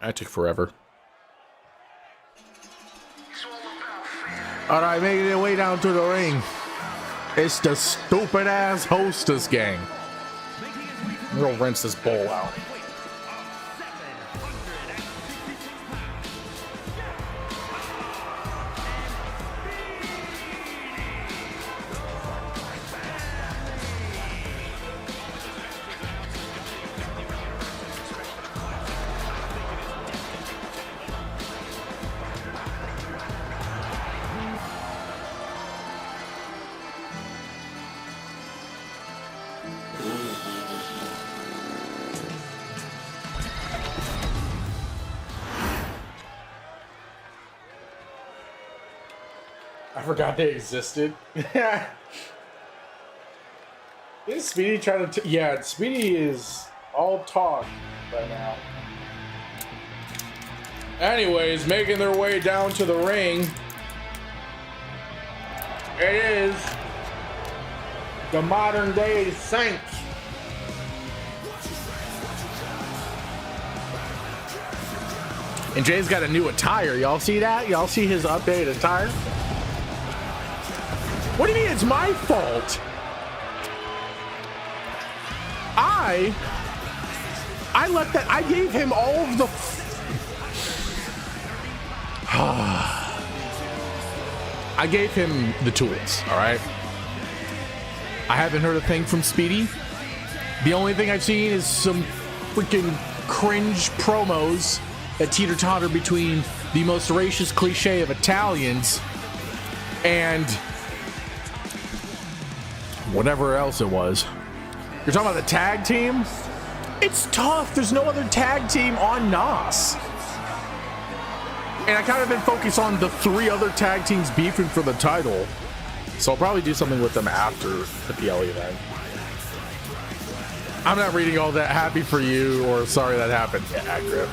That took forever. All right, making their way down to the ring. It's the stupid ass hostess gang. I'm gonna rinse this bowl out. I forgot they existed. Is Speedy trying to... yeah, Speedy is all talk right now. Anyways, making their way down to the ring. It is the modern day Saints. And Jay's got a new attire. Y'all see that? Y'all see his updated attire? What do you mean it's my fault? I let that... I gave him all of the... I gave him the tools, all right? I haven't heard a thing from Speedy. The only thing I've seen is some freaking cringe promos that teeter-totter between the most racist cliche of Italians and whatever else it was. You're talking about the tag team? It's tough. There's no other tag team on NOS. And I kind of been focused on the 3 other tag teams beefing for the title. So I'll probably do something with them after the PLE event. I'm not reading all that happy for you or sorry that happened. Yeah, accurate.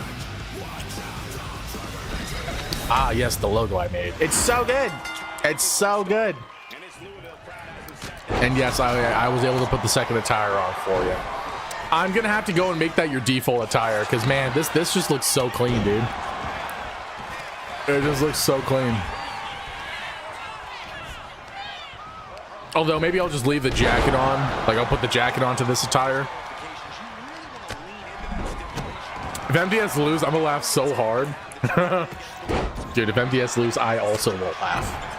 Ah, yes, the logo I made. It's so good. It's so good. And yes, I was able to put the second attire on for you. I'm gonna have to go and make that your default attire because man, this just looks so clean, dude. It just looks so clean. Although maybe I'll just leave the jacket on. Like I'll put the jacket onto this attire. If MDS lose, I'm gonna laugh so hard. Dude, if MDS lose, I also will laugh.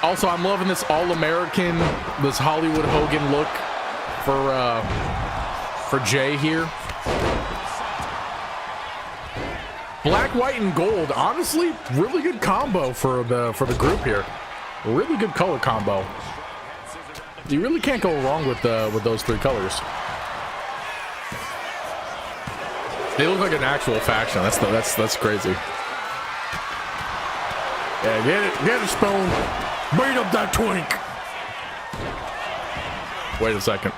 Also, I'm loving this all-American, this Hollywood Hogan look for Jay here. Black, white, and gold. Honestly, really good combo for the group here. Really good color combo. You really can't go wrong with those 3 colors. They look like an actual faction. That's crazy. Yeah, get a Stone. Beat up that twink. Wait a second.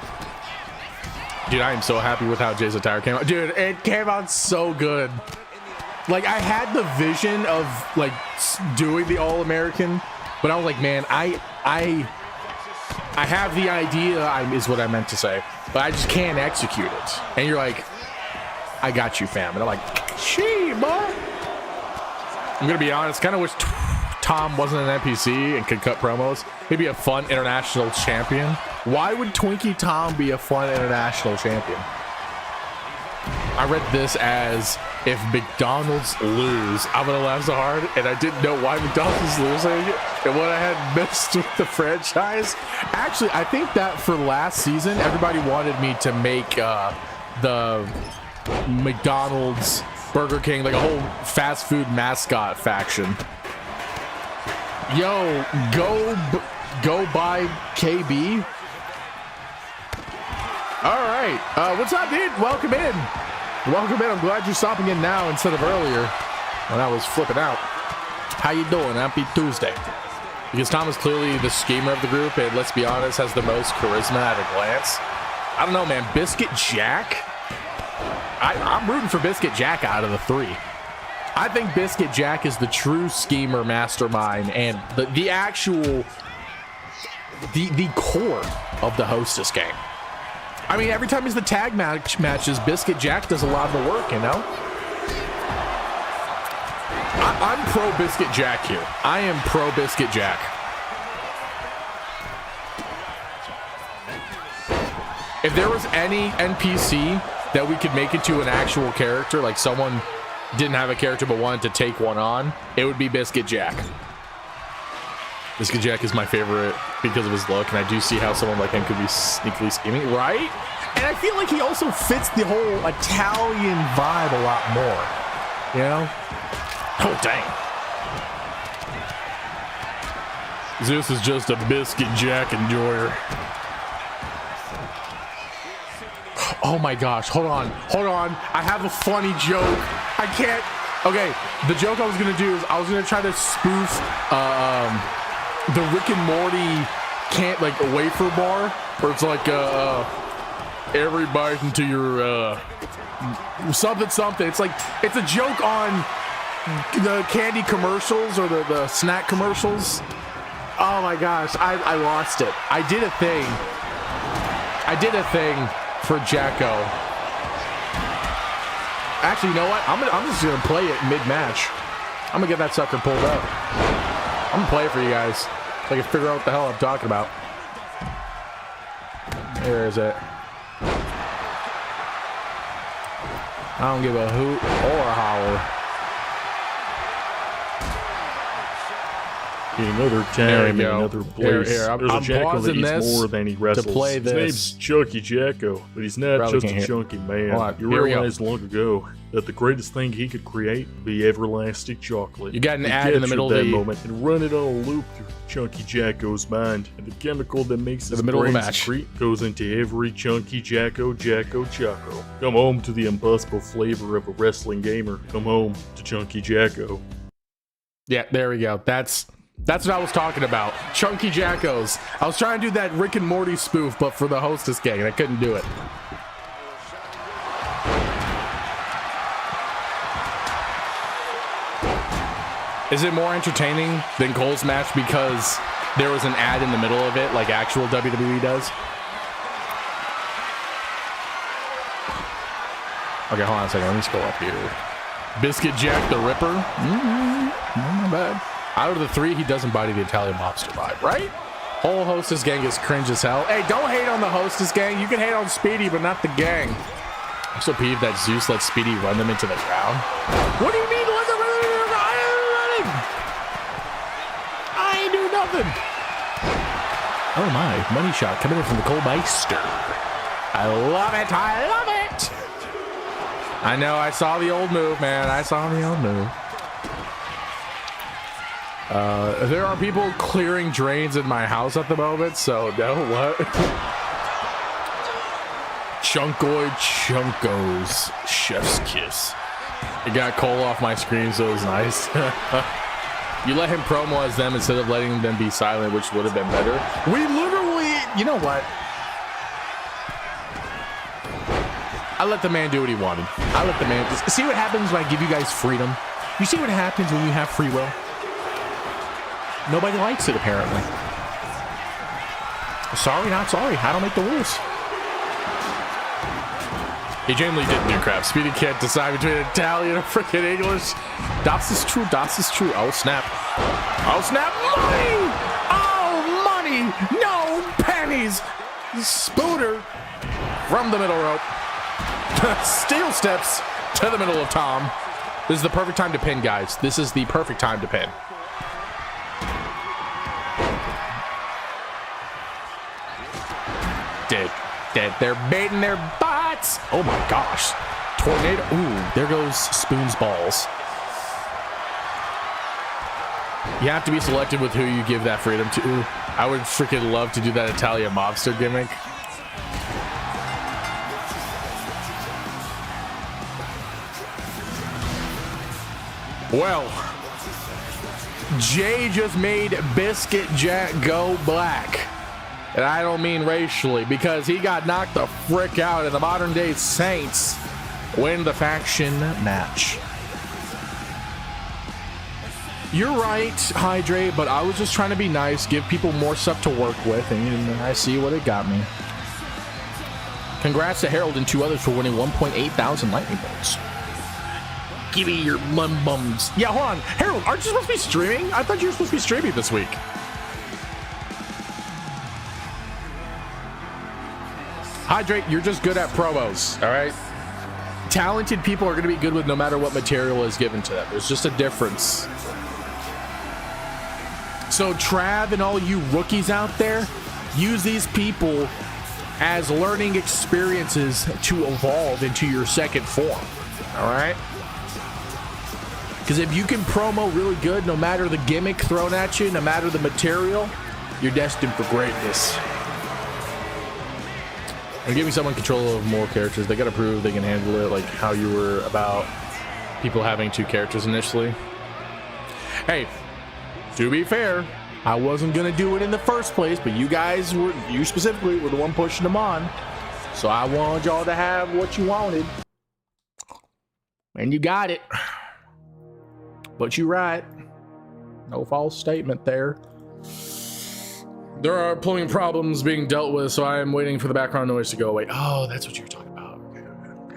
Dude, I am so happy with how Jay's attire came out. Dude, it came out so good. Like, I had the vision of, like, doing the All-American, but I was like, man, I have the idea, is what I meant to say, but I just can't execute it. And you're like, I got you, fam. And I'm like, gee, boy. I'm going to be honest, kind of wish Tom wasn't an NPC and could cut promos. He'd be a fun international champion. Why would Twinkie Tom be a fun international champion? I read this as if McDonald's lose, I'm gonna laugh so hard, and I didn't know why McDonald's was losing and what I had missed with the franchise. Actually, I think that for last season, everybody wanted me to make the McDonald's, Burger King, like a whole fast food mascot faction. Yo, go buy KB. All right, what's up, dude? Welcome in. I'm glad you're stopping in now instead of earlier when I was flipping out. How you doing? Happy Tuesday. Because Tom is clearly the schemer of the group, and let's be honest, has the most charisma at a glance. I don't know, man. Biscuit Jack. I'm rooting for Biscuit Jack out of the 3. I think Biscuit Jack is the true schemer mastermind and the actual the core of the Hostess gang. I mean, every time he's the tag matches, Biscuit Jack does a lot of the work, you know? I'm pro Biscuit Jack here. I am pro Biscuit Jack. If there was any NPC that we could make into an actual character, like someone didn't have a character but wanted to take one on, it would be Biscuit Jack. Biscuit Jack is my favorite because of his look, and I do see how someone like him could be sneakily scheming, right? And I feel like he also fits the whole Italian vibe a lot more, you know? Oh, dang. Zeus is just a Biscuit Jack enjoyer. Oh my gosh, hold on. I have a funny joke. I can't. Okay, the joke I was gonna do is I was gonna try to spoof the Rick and Morty can't like a wafer bar, where it's like every bite into your something. It's like it's a joke on the candy commercials or the snack commercials. Oh my gosh, I lost it. I did a thing for Jacko. Actually, you know what? I'm just gonna play it mid-match. I'm gonna get that sucker pulled up. I'm gonna play it for you guys so I can figure out what the hell I'm talking about. Where is it? I don't give a hoot or a holler. Another time, another place. Here, There's a Jacko that eats more than he wrestles. To play His this. name's Chunky Jacko, but he's not Probably just a can't chunky man. On, You here we go. realized long ago that the greatest thing he could create would be everlasting chocolate. You got an He ad in the captured middle of that the moment and run it on a loop through Chunky Jacko's mind, and the chemical that makes his middle of the brains match. secrete goes into every Chunky Jacko Choco. Come home to the impossible flavor of a wrestling gamer. Come home to Chunky Jacko. Yeah, there we go. That's what I was talking about. Chunky Jackos. I was trying to do that Rick and Morty spoof, but for the Hostess gang, and I couldn't do it. Is it more entertaining than Cole's match because there was an ad in the middle of it, like actual WWE does? Okay, hold on a second. Let me scroll up here. Biscuit Jack the Ripper. Not bad. Out of the three, he doesn't embody the Italian mobster vibe, right? Whole Hostess gang is cringe as hell. Hey, don't hate on the Hostess gang. You can hate on Speedy, but not the gang. I'm so peeved that Zeus let Speedy run them into the ground. What do you mean let them run into the ground? I ain't running. I ain't do nothing. Oh my, money shot coming in from the Colmeister. I love it. I love it. I know. I saw the old move, man. I saw the old move. There are people clearing drains in my house at the moment, so no, what? Chunkoid Chunkos Chef's Kiss. It got Cole off my screen, so it was nice. You let him promo as them instead of letting them be silent, which would have been better. We literally, you know what? I let the man do what he wanted. I let the man, see what happens when I give you guys freedom? You see what happens when you have free will? Nobody likes it, apparently. Sorry, not sorry. I don't make the rules. He genuinely didn't do crap. Speedy can't decide between Italian and freaking English. Das is true. Das is true. Oh, snap. Oh, snap. Money! Oh, money! No pennies! Spooner from the middle rope. Steel steps to the middle of Tom. This is the perfect time to pin, guys. This is the perfect time to pin. Dead. They're baiting their butts. Oh my gosh. Tornado. Ooh, there goes Spoon's balls. You have to be selective with who you give that freedom to. I would freaking love to do that Italian mobster gimmick. Well, Jay just made Biscuit Jack go black. And I don't mean racially, because he got knocked the frick out, and the modern day Saints win the faction match. You're right, Hydrate, but I was just trying to be nice, give people more stuff to work with, and I see what it got me. Congrats to Harold and 2 others for winning 1.8 thousand lightning bolts. Give me your bums. Yeah, hold on. Harold, aren't you supposed to be streaming? I thought you were supposed to be streaming this week. Hydrate, you're just good at promos, all right? Talented people are going to be good with no matter what material is given to them. There's just a difference. So Trav and all you rookies out there, use these people as learning experiences to evolve into your second form, all right? Because if you can promo really good, no matter the gimmick thrown at you, no matter the material, you're destined for greatness. And giving someone control of more characters, they got to prove they can handle it, like how you were about people having 2 characters initially. Hey, to be fair, I wasn't going to do it in the first place, but you specifically were the one pushing them on. So I wanted y'all to have what you wanted. And you got it. But you're right. No false statement there. There are plumbing problems being dealt with, so I am waiting for the background noise to go away. Oh, that's what you were talking about. Okay.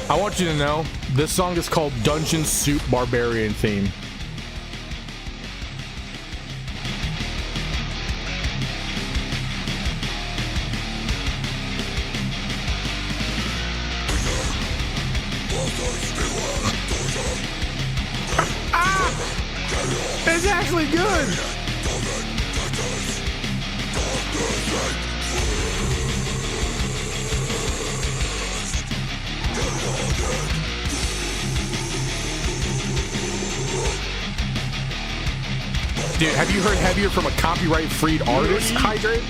I want you to know, this song is called Dungeon Soup Barbarian Theme. It's actually good. Dude, have you heard heavier from a copyright-freed artist, Hydrate?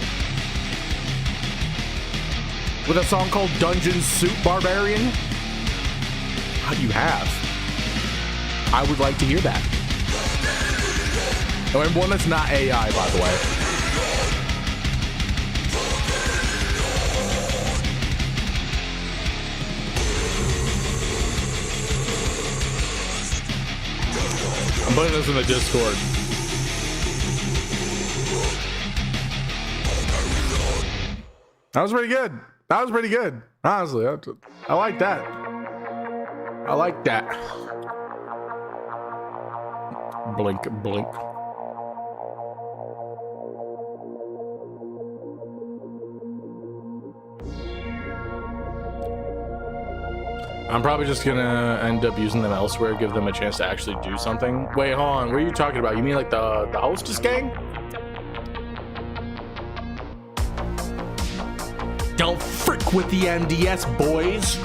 With a song called Dungeon Soup Barbarian? You have. I would like to hear that. And one that's not AI, by the way. I'm putting this in the Discord. That was pretty good. That was pretty good. Honestly, I like that. I like that. Blink, blink. I'm probably just gonna end up using them elsewhere, give them a chance to actually do something. Wait, hold on. What are you talking about? You mean like the hostess gang? Don't frick with the NDS, boys.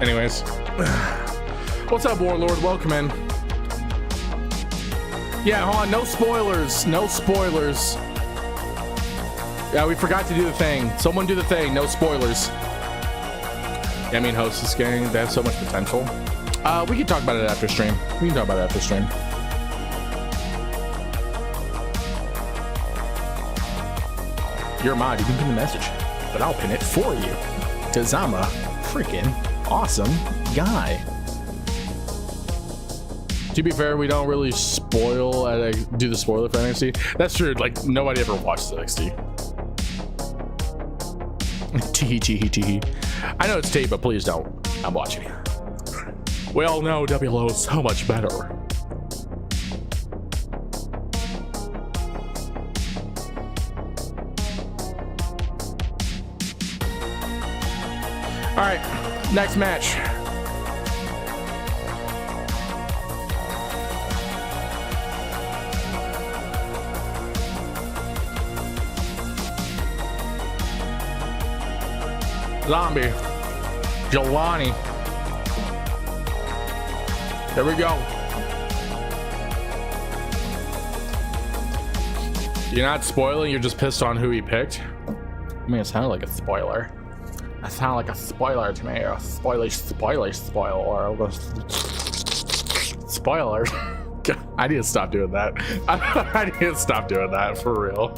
Anyways, what's up, Warlord? Welcome in. Yeah, hold on. No spoilers. No spoilers. Yeah, we forgot to do the thing. Someone do the thing. No spoilers. Yeah, I mean, hostess gang, they have so much potential. We can talk about it after stream. We can talk about it after stream. You're a mod. You can pin the message, but I'll pin it for you. Cause I'm a freaking awesome guy. To be fair, we don't really spoil do the spoiler for NXT. That's true. Like, nobody ever watched NXT. Tee. I know it's tape, but please don't. I'm watching. We all know WLO is so much better. All right, next match. Zombie. Jelani. There we go. You're not spoiling, you're just pissed on who he picked? I mean, it sounded like a spoiler. That sounded like a spoiler to me. A spoiler. Spoiler. I need to stop doing that. I need to stop doing that for real.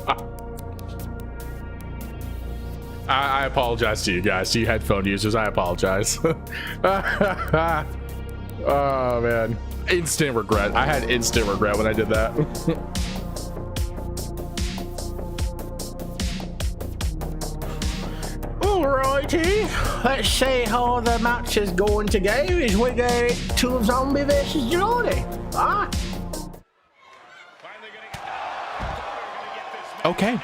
I apologize to you guys, to you headphone users. I apologize. Oh man, instant regret. I had instant regret when I did that. Alrighty, let's see how the match is going today. Is we got Two Zombie versus Johnny. Ah. Okay.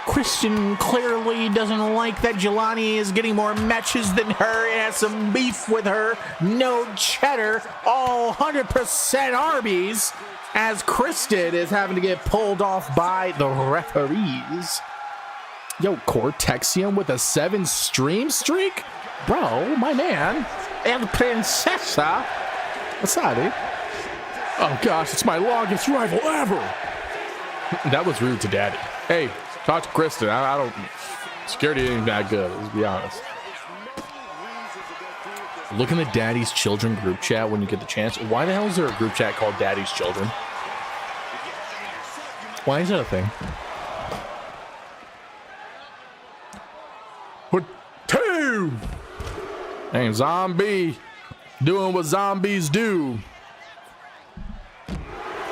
Kristen clearly doesn't like that Jelani is getting more matches than her and has some beef with her. No cheddar, all 100% Arby's, as Kristen is having to get pulled off by the referees. Yo, Cortexium with a 7-stream streak? Bro, my man. El Princesa. What's that, dude? Oh gosh, it's my longest rival ever. That was rude to Daddy. Hey, talk to Kristen. I don't. Security ain't that good, let's be honest. Look in the Daddy's Children group chat when you get the chance. Why the hell is there a group chat called Daddy's Children? Why is that a thing? What? Two! Hey, zombie doing what zombies do.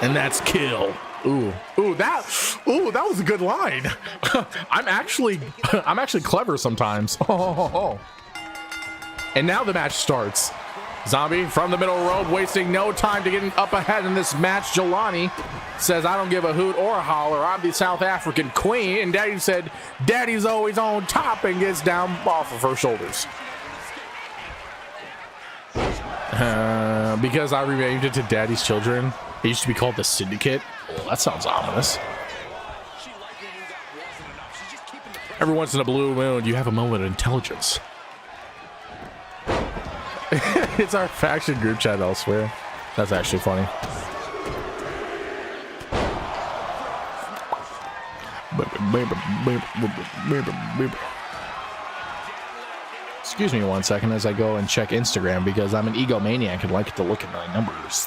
And that's kill. Ooh, that was a good line. I'm actually clever sometimes. Oh. And now the match starts. Zombie from the middle rope, wasting no time to get up ahead in this match. Jelani says, I don't give a hoot or a holler. I'm the South African queen. And Daddy said, Daddy's always on top, and gets down off of her shoulders. Because I renamed it to Daddy's Children. It used to be called the Syndicate. Well, that sounds ominous. Every once in a blue moon, you have a moment of intelligence. It's our faction group chat elsewhere. That's actually funny. Excuse me 1 second as I go and check Instagram, because I'm an egomaniac and like to look at my numbers.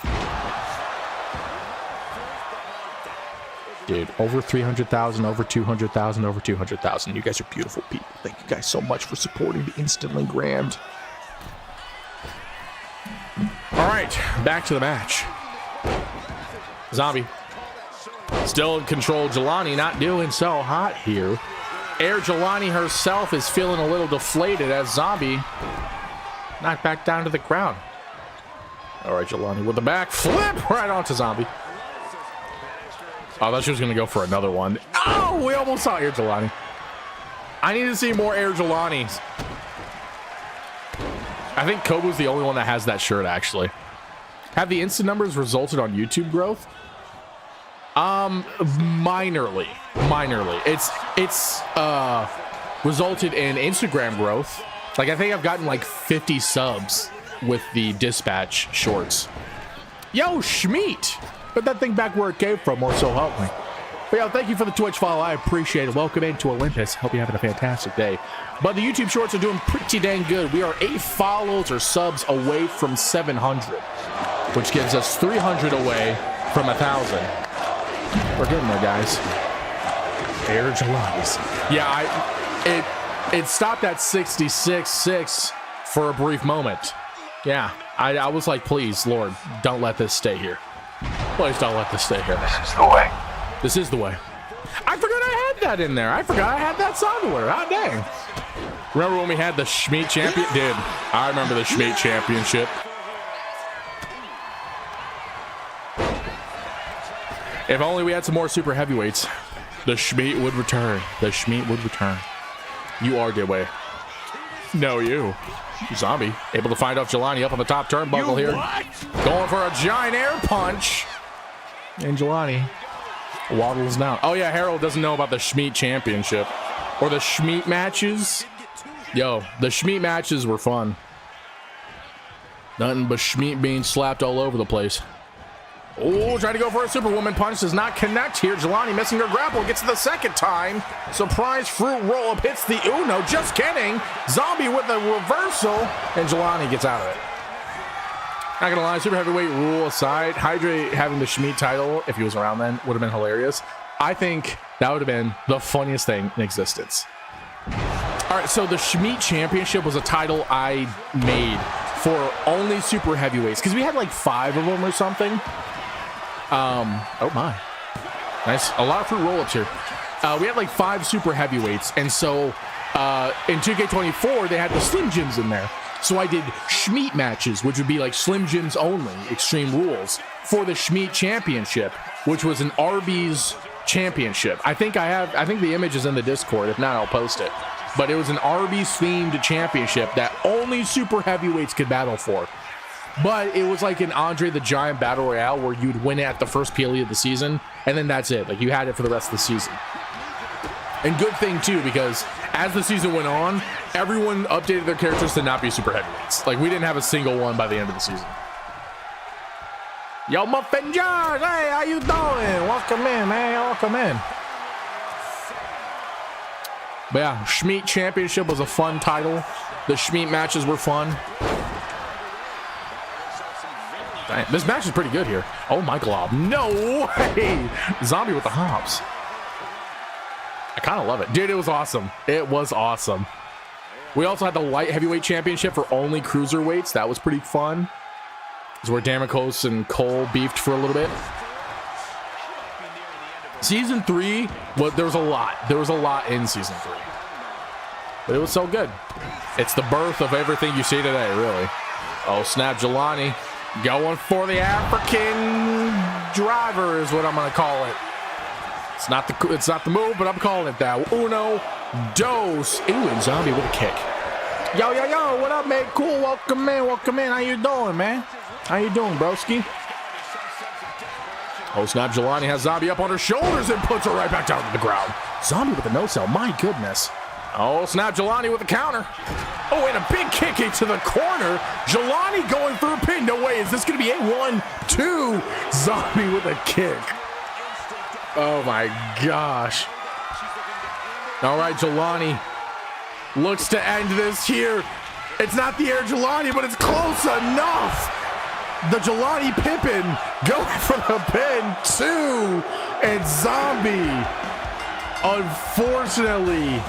Dude, over 300,000, over 200,000, over 200,000. You guys are beautiful people. Thank you guys so much for supporting the Instantly Grand. All right, back to the match. Zombie still in control. Jelani not doing so hot here. Air Jelani herself is feeling a little deflated as Zombie knocked back down to the ground. All right, Jelani with the back flip right onto Zombie. Oh, I thought she was going to go for another one. Oh, we almost saw Air Jelani. I need to see more Air Jelanis. I think Kobu's the only one that has that shirt, actually. Have the instant numbers resulted on YouTube growth? Minorly. It's resulted in Instagram growth. Like, I think I've gotten like 50 subs with the dispatch shorts. Yo, Schmeat! Put that thing back where it came from, or so help me. But yeah, thank you for the Twitch follow. I appreciate it. Welcome into Olympus. Hope you're having a fantastic day. But the YouTube shorts are doing pretty dang good. We are 8 follows or subs away from 700, which gives us 300 away from 1,000. We're getting there, guys. Air July's. Yeah, it stopped at 66.6 for a brief moment. Yeah, I was like, please, Lord, don't let this stay here. Please don't let this stay here. This is the way. This is the way. I forgot I had that in there. I forgot I had that somewhere. Hot dang. Remember when we had the Schmeat champion? Dude, I remember the Schmeat championship. If only we had some more super heavyweights. The Schmeat would return. The Schmeat would return. You are Deadway. No, you. Zombie. Able to find off Jelani up on the top turnbuckle here. Going for a giant air punch. And Jelani waddles down. Oh yeah, Harold doesn't know about the Schmeat championship. Or the Schmeat matches. Yo, the Schmeat matches were fun. Nothing but Schmeat being slapped all over the place. Oh, trying to go for a Superwoman punch. Does not connect here. Jelani missing her grapple. Gets it the second time. Surprise fruit roll-up. Hits the Uno. Just kidding. Zombie with a reversal. And Jelani gets out of it. Not gonna lie, super heavyweight rule aside, Hydra having the Schmid title, if he was around then, would have been hilarious. I think that would have been the funniest thing in existence. All right, so the Schmid Championship was a title I made for only super heavyweights because we had like 5 of them or something. Oh my, nice, a lot of fruit roll-ups here. We had like 5 super heavyweights, and so in 2K24 they had the Slim Jims in there. So I did Schmid matches, which would be like Slim Jims only, Extreme Rules, for the Schmid Championship, which was an Arby's Championship. I think the image is in the Discord. If not, I'll post it. But it was an Arby's themed championship that only super heavyweights could battle for. But it was like an Andre the Giant Battle Royale where you'd win it at the first PLE of the season, and then that's it. Like, you had it for the rest of the season. And good thing, too, because as the season went on, everyone updated their characters to not be super heavyweights. Like, we didn't have a single one by the end of the season. Yo, Muffin George, hey, how you doing? Welcome in, man, welcome in. But yeah, Schmid Championship was a fun title. The Schmid matches were fun. Dang, this match is pretty good here. Oh, my glob. No way! Zombie with the hops. I kind of love it. Dude, it was awesome. It was awesome. We also had the light heavyweight championship for only cruiserweights. That was pretty fun. It's where Damocles and Cole beefed for a little bit. Season 3, well, there was a lot. There was a lot in season 3. But it was so good. It's the birth of everything you see today, really. Oh, snap, Jelani. Going for the African driver is what I'm going to call it. It's not the move, but I'm calling it that. Uno, dos. Ooh, and Zombie with a kick. Yo, yo, yo, what up, man? Cool, welcome in, welcome in. How you doing, man? How you doing, broski? Oh, snap, Jelani has Zombie up on her shoulders and puts her right back down to the ground. Zombie with a no-sell, my goodness. Oh, snap, Jelani with a counter. Oh, and a big kick into the corner. Jelani going for a pin. No way, is this going to be a 1-2? Zombie with a kick. Oh my gosh. All right, Jelani looks to end this here. It's not the air Jelani, but it's close enough. The Jelani Pippin going for the pin, 2, and Zombie, unfortunately,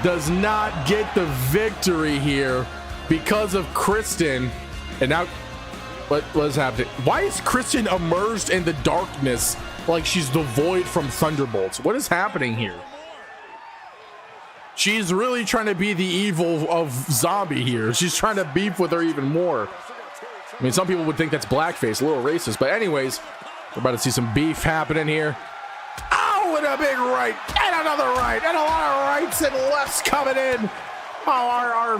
does not get the victory here because of Kristen. And now, what is happening? Why is Kristen immersed in the darkness like she's the void from Thunderbolts? What is happening here? She's really trying to be the evil of Zombie here. She's trying to beef with her even more. I mean, some people would think that's blackface, a little racist, but anyways, we're about to see some beef happening here. Oh, and a big right, and another right, and a lot of rights and lefts coming in. Oh,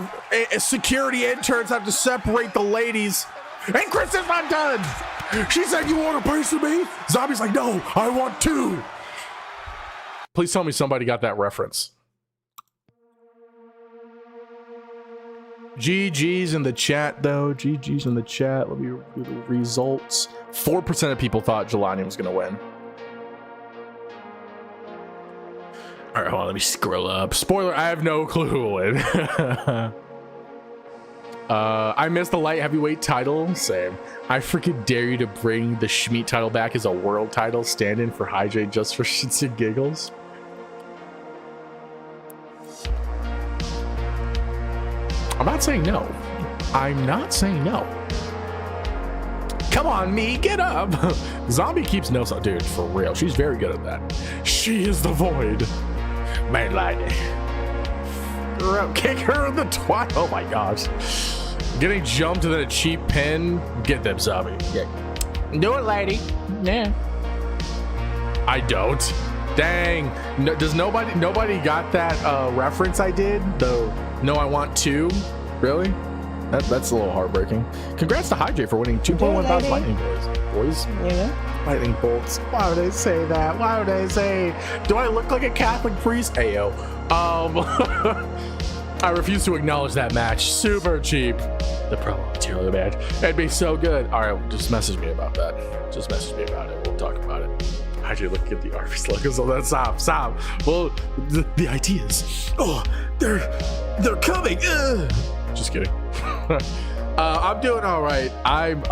our security interns have to separate the ladies. And Kristen's not done. She said, you want a piece of me? Zombie's like, no, I want 2. Please tell me somebody got that reference. GG's in the chat, though. GG's in the chat. Let me review the results. 4% of people thought Jelani was going to win. All right, hold on. Let me scroll up. Spoiler, I have no clue who will win. I missed the light heavyweight title. Same. I freaking dare you to bring the Schmid title back as a world title. Stand in for Hydrate just for shits and giggles. I'm not saying no. I'm not saying no. Come on, me, get up. Zombie keeps no, dude, for real. She's very good at that. She is the void. Man, lady. Kick her in the twat. Oh my gosh. Getting jumped and then a cheap pin. Get them, Zombie. Yeah. Do it, lady. Yeah. I don't. Dang. No, does nobody got that reference I did? The no, I want 2. Really? That's a little heartbreaking. Congrats to Hydrate for winning 2.1 thousand lightning boys. Yeah. Lightning bolts. Why would they say that? Why would they say? Do I look like a Catholic priest? Ayo. I refuse to acknowledge that match. Super cheap. The promo material match. It'd be so good. All right, just message me about that. Just message me about it. We'll talk about it. How'd you look at the Arby's logo? So that's stop. Well, the ideas. Oh, they're coming. Ugh. Just kidding. I'm doing all right. I'm.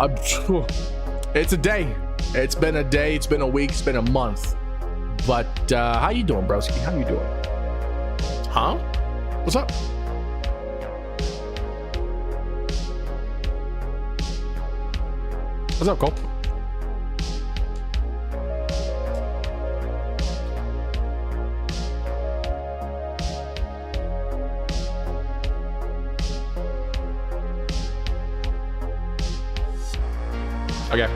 It's a day. It's been a day. It's been a week. It's been a month. But how you doing, broski? How you doing? Huh? What's up? What's up, Cole? Okay.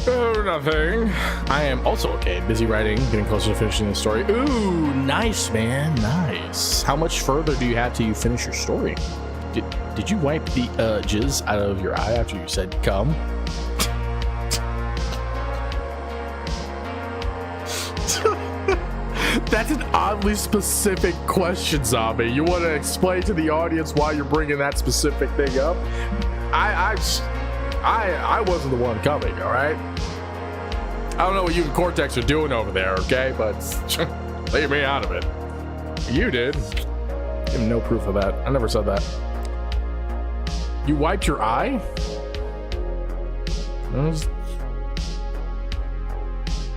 Oh, nothing. I am also okay. Busy writing, getting closer to finishing the story. Ooh, nice, man. Nice. How much further do you have till you finish your story? Did you wipe the jizz out of your eye after you said come? That's an oddly specific question, Zombie. You want to explain to the audience why you're bringing that specific thing up? I wasn't the one coming, all right? I don't know what you and Cortex are doing over there, okay? But leave me out of it. You did. I have no proof of that. I never said that. You wiped your eye?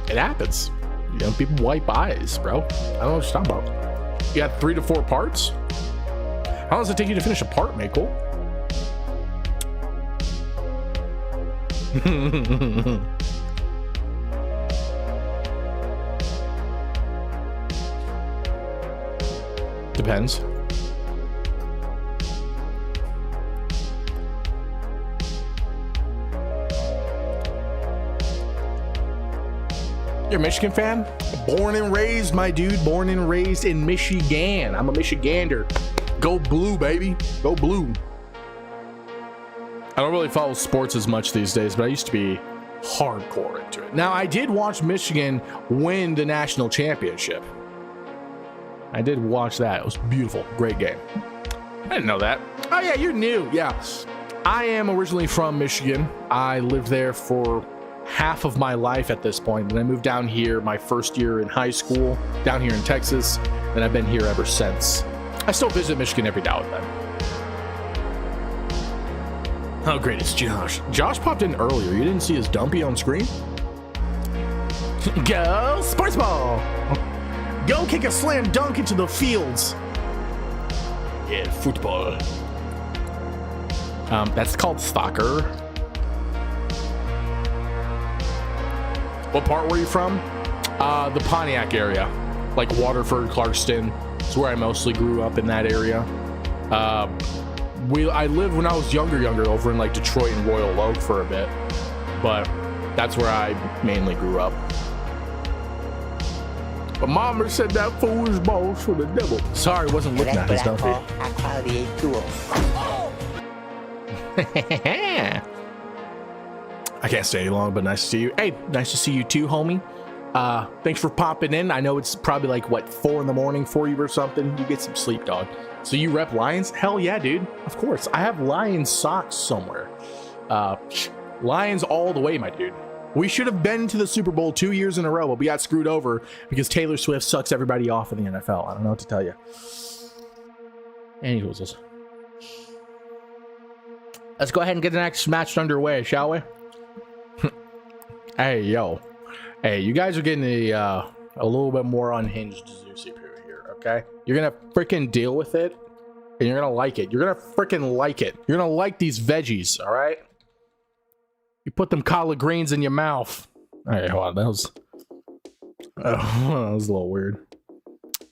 It happens. You know, people wipe eyes, bro. I don't know what you're talking about. You got 3 to 4 parts? How long does it take you to finish a part, Michael? Depends. You're a Michigan fan? Born and raised, my dude. Born and raised in Michigan. I'm a Michigander. Go blue, baby. Go blue. I don't really follow sports as much these days, but I used to be hardcore into it. Now, I did watch Michigan win the national championship. I did watch that. It was beautiful. Great game. I didn't know that. Oh, yeah, you're new. Yeah. I am originally from Michigan. I lived there for half of my life at this point. And I moved down here my first year in high school, down here in Texas. And I've been here ever since. I still visit Michigan every now and then. How great is Josh? Josh popped in earlier. You didn't see his dumpy on screen? Go sports ball! Go kick a slam dunk into the fields. Yeah, football. That's called soccer. What part were you from? The Pontiac area, like Waterford, Clarkston. It's where I mostly grew up in that area. I lived when I was younger over in like Detroit and Royal Oak for a bit, but that's where I mainly grew up. But Mama said that foolish balls for the devil. Sorry, wasn't looking at his dumpy. I can't stay long, but nice to see you. Hey, nice to see you too, homie. Thanks for popping in. I know it's probably like, what, 4 a.m. for you or something? You get some sleep, dog. So you rep Lions? Hell yeah, dude. Of course. I have Lions socks somewhere. Lions all the way, my dude. We should have been to the Super Bowl 2 years in a row, but we got screwed over because Taylor Swift sucks everybody off in the NFL. I don't know what to tell you. Anyways, let's go ahead and get the next match underway, shall we? Hey, yo. Hey, you guys are getting a little bit more unhinged Zusi here, okay? You're gonna freaking deal with it, and you're gonna like it. You're gonna freaking like it. You're gonna like these veggies, all right? You put them collard greens in your mouth. All right, hold on. That was a little weird.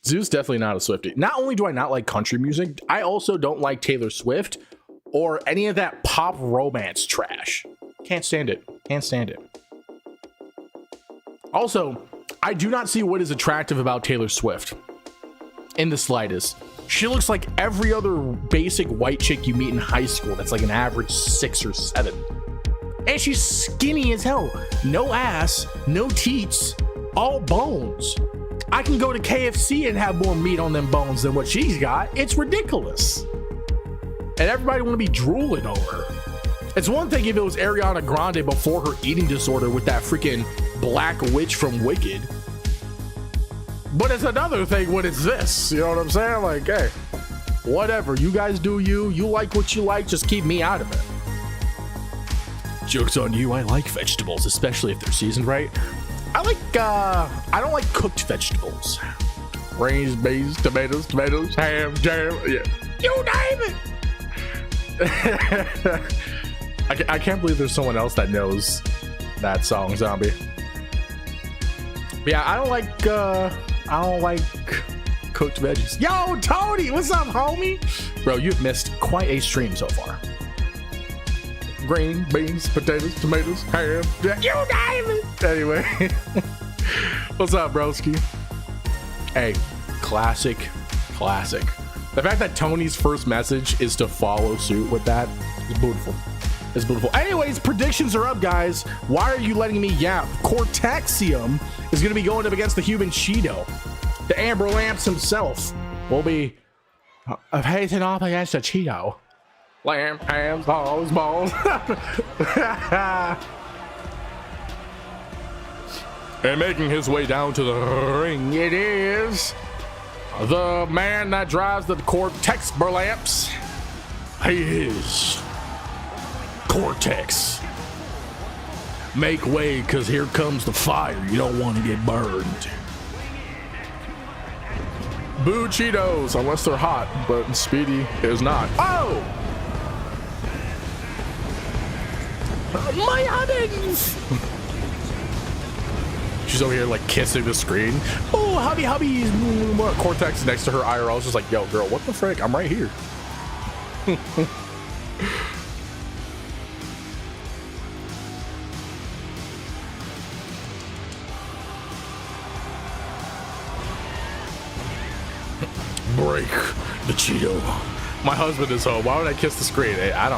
Zeus definitely not a Swiftie. Not only do I not like country music, I also don't like Taylor Swift or any of that pop romance trash. Can't stand it. Can't stand it. Also, I do not see what is attractive about Taylor Swift in the slightest. She looks like every other basic white chick you meet in high school that's like an average 6 or 7. And she's skinny as hell. No ass, no teats, all bones. I can go to KFC and have more meat on them bones than what she's got. It's ridiculous. And everybody want to be drooling over her. It's one thing if it was Ariana Grande before her eating disorder with that freaking black witch from Wicked. But it's another thing when it's this. You know what I'm saying? Like, hey, whatever. You guys do you. You like what you like. Just keep me out of it. Joke's on you. I like vegetables, especially if they're seasoned right. I don't like cooked vegetables. Greens, beans, tomatoes, ham, jam. Yeah. You name it. I can't believe there's someone else that knows that song, Zombie. But yeah, I don't like cooked veggies. Yo, Tony, what's up, homie? Bro, you've missed quite a stream so far. Green, beans, potatoes, tomatoes, ham, jam. You name it. Anyway, what's up, broski? Hey, classic. The fact that Tony's first message is to follow suit with that is beautiful. It's beautiful. Anyways, predictions are up, guys. Why are you letting me yap? Cortexium is going to be going up against the human Cheeto. The Amber Lamps himself will be facing off against the Cheeto. Lamb, hams, balls. And making his way down to the ring, it is the man that drives the Cortex Burlamps. He is Cortex. Make way, because here comes the fire. You don't want to get burned. Boo Cheetos, unless they're hot, but Speedy is not. Oh! My hubbins! She's over here like kissing the screen. Oh, hubby. Cortex next to her IRL is just like, yo, girl, what the frick? I'm right here. Break the Cheeto. My husband is home. Why would I kiss the screen? I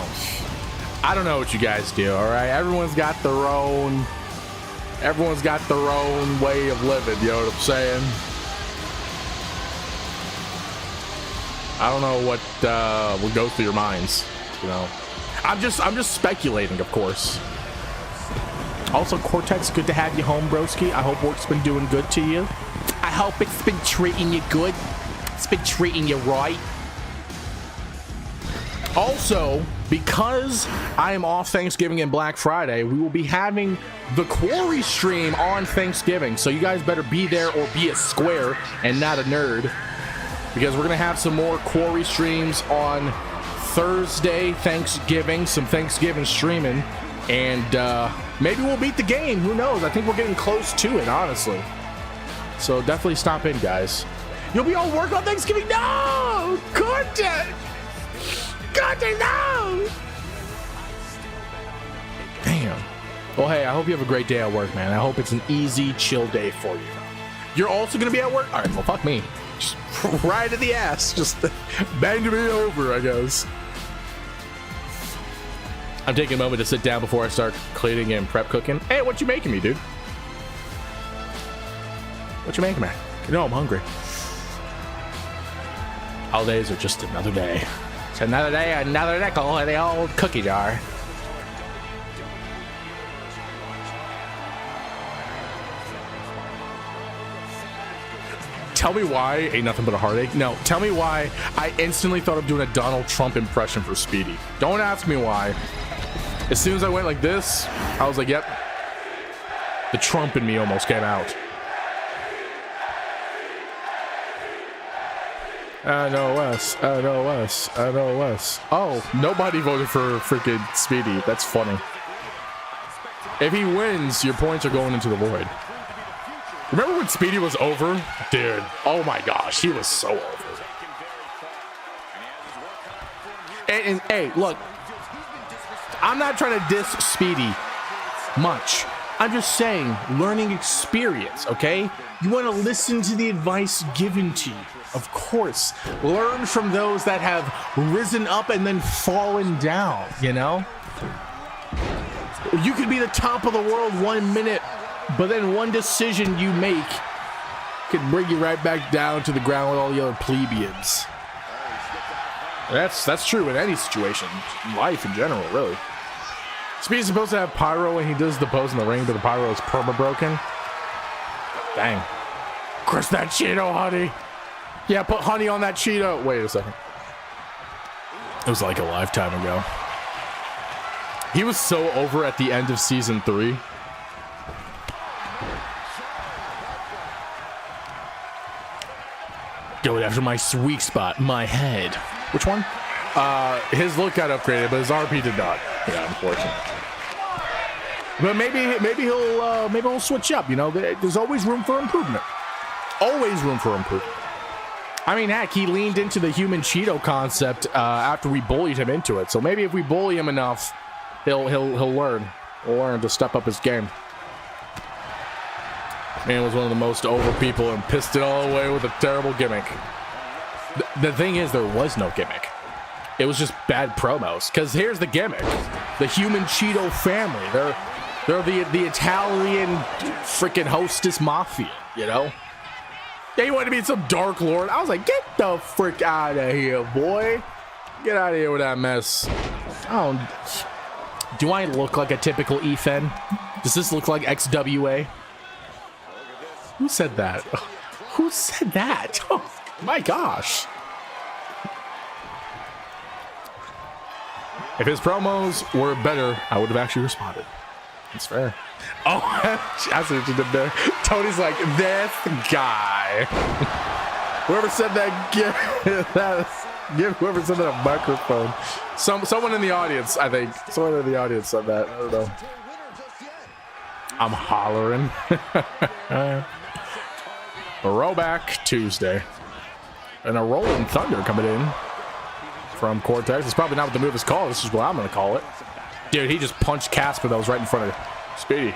don't know what you guys do, all right? Everyone's got their own way of living, you know what I'm saying? I don't know what goes through your minds, you know. I'm just speculating, of course. Also, Cortex, good to have you home, broski. I hope work's been doing good to you. I hope it's been treating you good. It's been treating you right. Also, because I am off Thanksgiving and Black Friday, we will be having the Quarry stream on Thanksgiving. So you guys better be there or be a square and not a nerd, because we're going to have some more Quarry streams on Thursday, Thanksgiving, some Thanksgiving streaming, and maybe we'll beat the game. Who knows? I think we're getting close to it, honestly. So definitely stop in, guys. You'll be on work on Thanksgiving? No! Cortex! Cortex, no! Damn. Well, hey, I hope you have a great day at work, man. I hope it's an easy, chill day for you. You're also going to be at work? All right, well, fuck me. Just right in the ass. Just bang me over, I guess. I'm taking a moment to sit down before I start cleaning and prep cooking. Hey, what you making me, dude? What you making me? You know I'm hungry. Holidays are just another day. It's another day, another nickel in the old cookie jar. Tell me why Ain't Nothing But a Heartache. No, tell me why I instantly thought of doing a Donald Trump impression for Speedy. Don't ask me why. As soon as I went like this, I was like, yep. The Trump in me almost came out. NOS. Oh, nobody voted for freaking Speedy. That's funny. If he wins, your points are going into the void. Remember when Speedy was over? Dude, oh my gosh, he was so over. And hey, look, I'm not trying to diss Speedy much. I'm just saying, learning experience, okay? You want to listen to the advice given to you. Of course, learn from those that have risen up and then fallen down, you know? You could be the top of the world 1 minute, but then one decision you make could bring you right back down to the ground with all the other plebeians. That's true in any situation, life in general, really. Speedy's supposed to have pyro when he does the pose in the ring, but the pyro is perma broken. Dang. Crush that Cheeto, honey. Yeah, put honey on that Cheeto. Wait a second. It was like a lifetime ago. He was so over at the end of season 3. Going after my weak spot, my head. Which one? His look got upgraded, but his RP did not. Yeah, unfortunately. But maybe he'll switch up. You know, there's always room for improvement. Always room for improvement. I mean, heck, he leaned into the human Cheeto concept after we bullied him into it. So maybe if we bully him enough, he'll learn. He'll learn to step up his game. Man was one of the most over people and pissed it all away with a terrible gimmick. The thing is, there was no gimmick. It was just bad promos. Because here's the gimmick: the human Cheeto family. They're the Italian freaking hostess mafia. You know. Yeah, you wanted to be some Dark Lord. I was like, get the frick out of here, boy. Get out of here with that mess. Do I look like a typical efed? Does this look like XWA? Who said that? Who said that? Oh, my gosh. If his promos were better, I would have actually responded. It's fair. Oh, that's what you did there. Tony's like, this guy. Whoever said that, give whoever said that a microphone. Someone in the audience, I think. Someone in the audience said that. I don't know. I'm hollering. Throwback Tuesday. And a Rolling Thunder coming in from Cortex. It's probably not what the move is called. This is what I'm going to call it. Dude, he just punched Casper that was right in front of Speedy.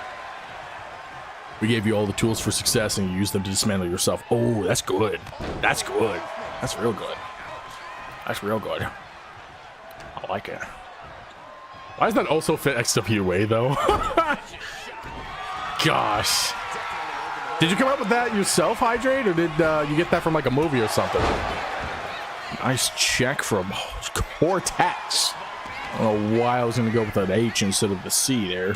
We gave you all the tools for success and you used them to dismantle yourself. Oh, that's good. That's good. That's real good. That's real good. I like it. Why does that also fit XWA, though? Gosh. Did you come up with that yourself, Hydrate, or did you get that from like a movie or something? Nice check from Cortex. I don't know why I was going to go with an H instead of the C there.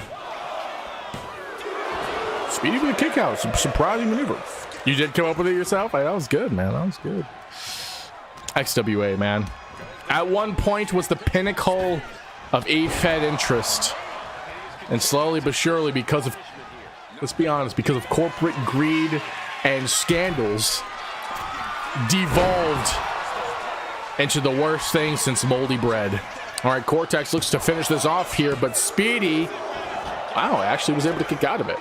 Speedy with a kick out. Surprising maneuver. You did come up with it yourself? That was good, man. That was good. XWA, man. At one point was the pinnacle of efed interest. And slowly but surely, because of, let's be honest, because of corporate greed and scandals, devolved into the worst thing since moldy bread. All right, Cortex looks to finish this off here, but Speedy, wow, actually was able to kick out of it.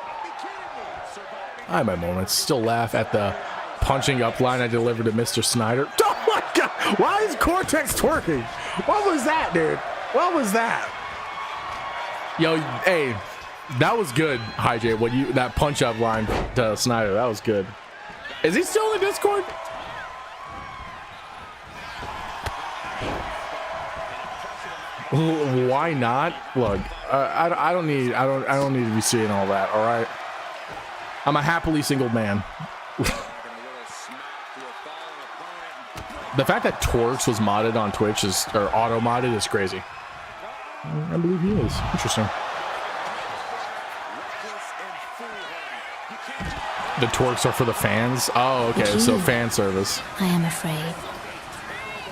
I have my moments. Still laugh at the punching up line I delivered to Mr. Snyder. Oh my God! Why is Cortex twerking? What was that, dude? What was that? Yo, hey, that was good, Hydrate. When you that punch up line to Snyder, that was good. Is he still in the Discord? Why not? Look, I don't need to be seeing all that. All right, I'm a happily single man. The fact that Torx was modded on Twitch or auto modded is crazy. I believe he is. Interesting. The Torx are for the fans. Oh, okay. So fan service. I am afraid.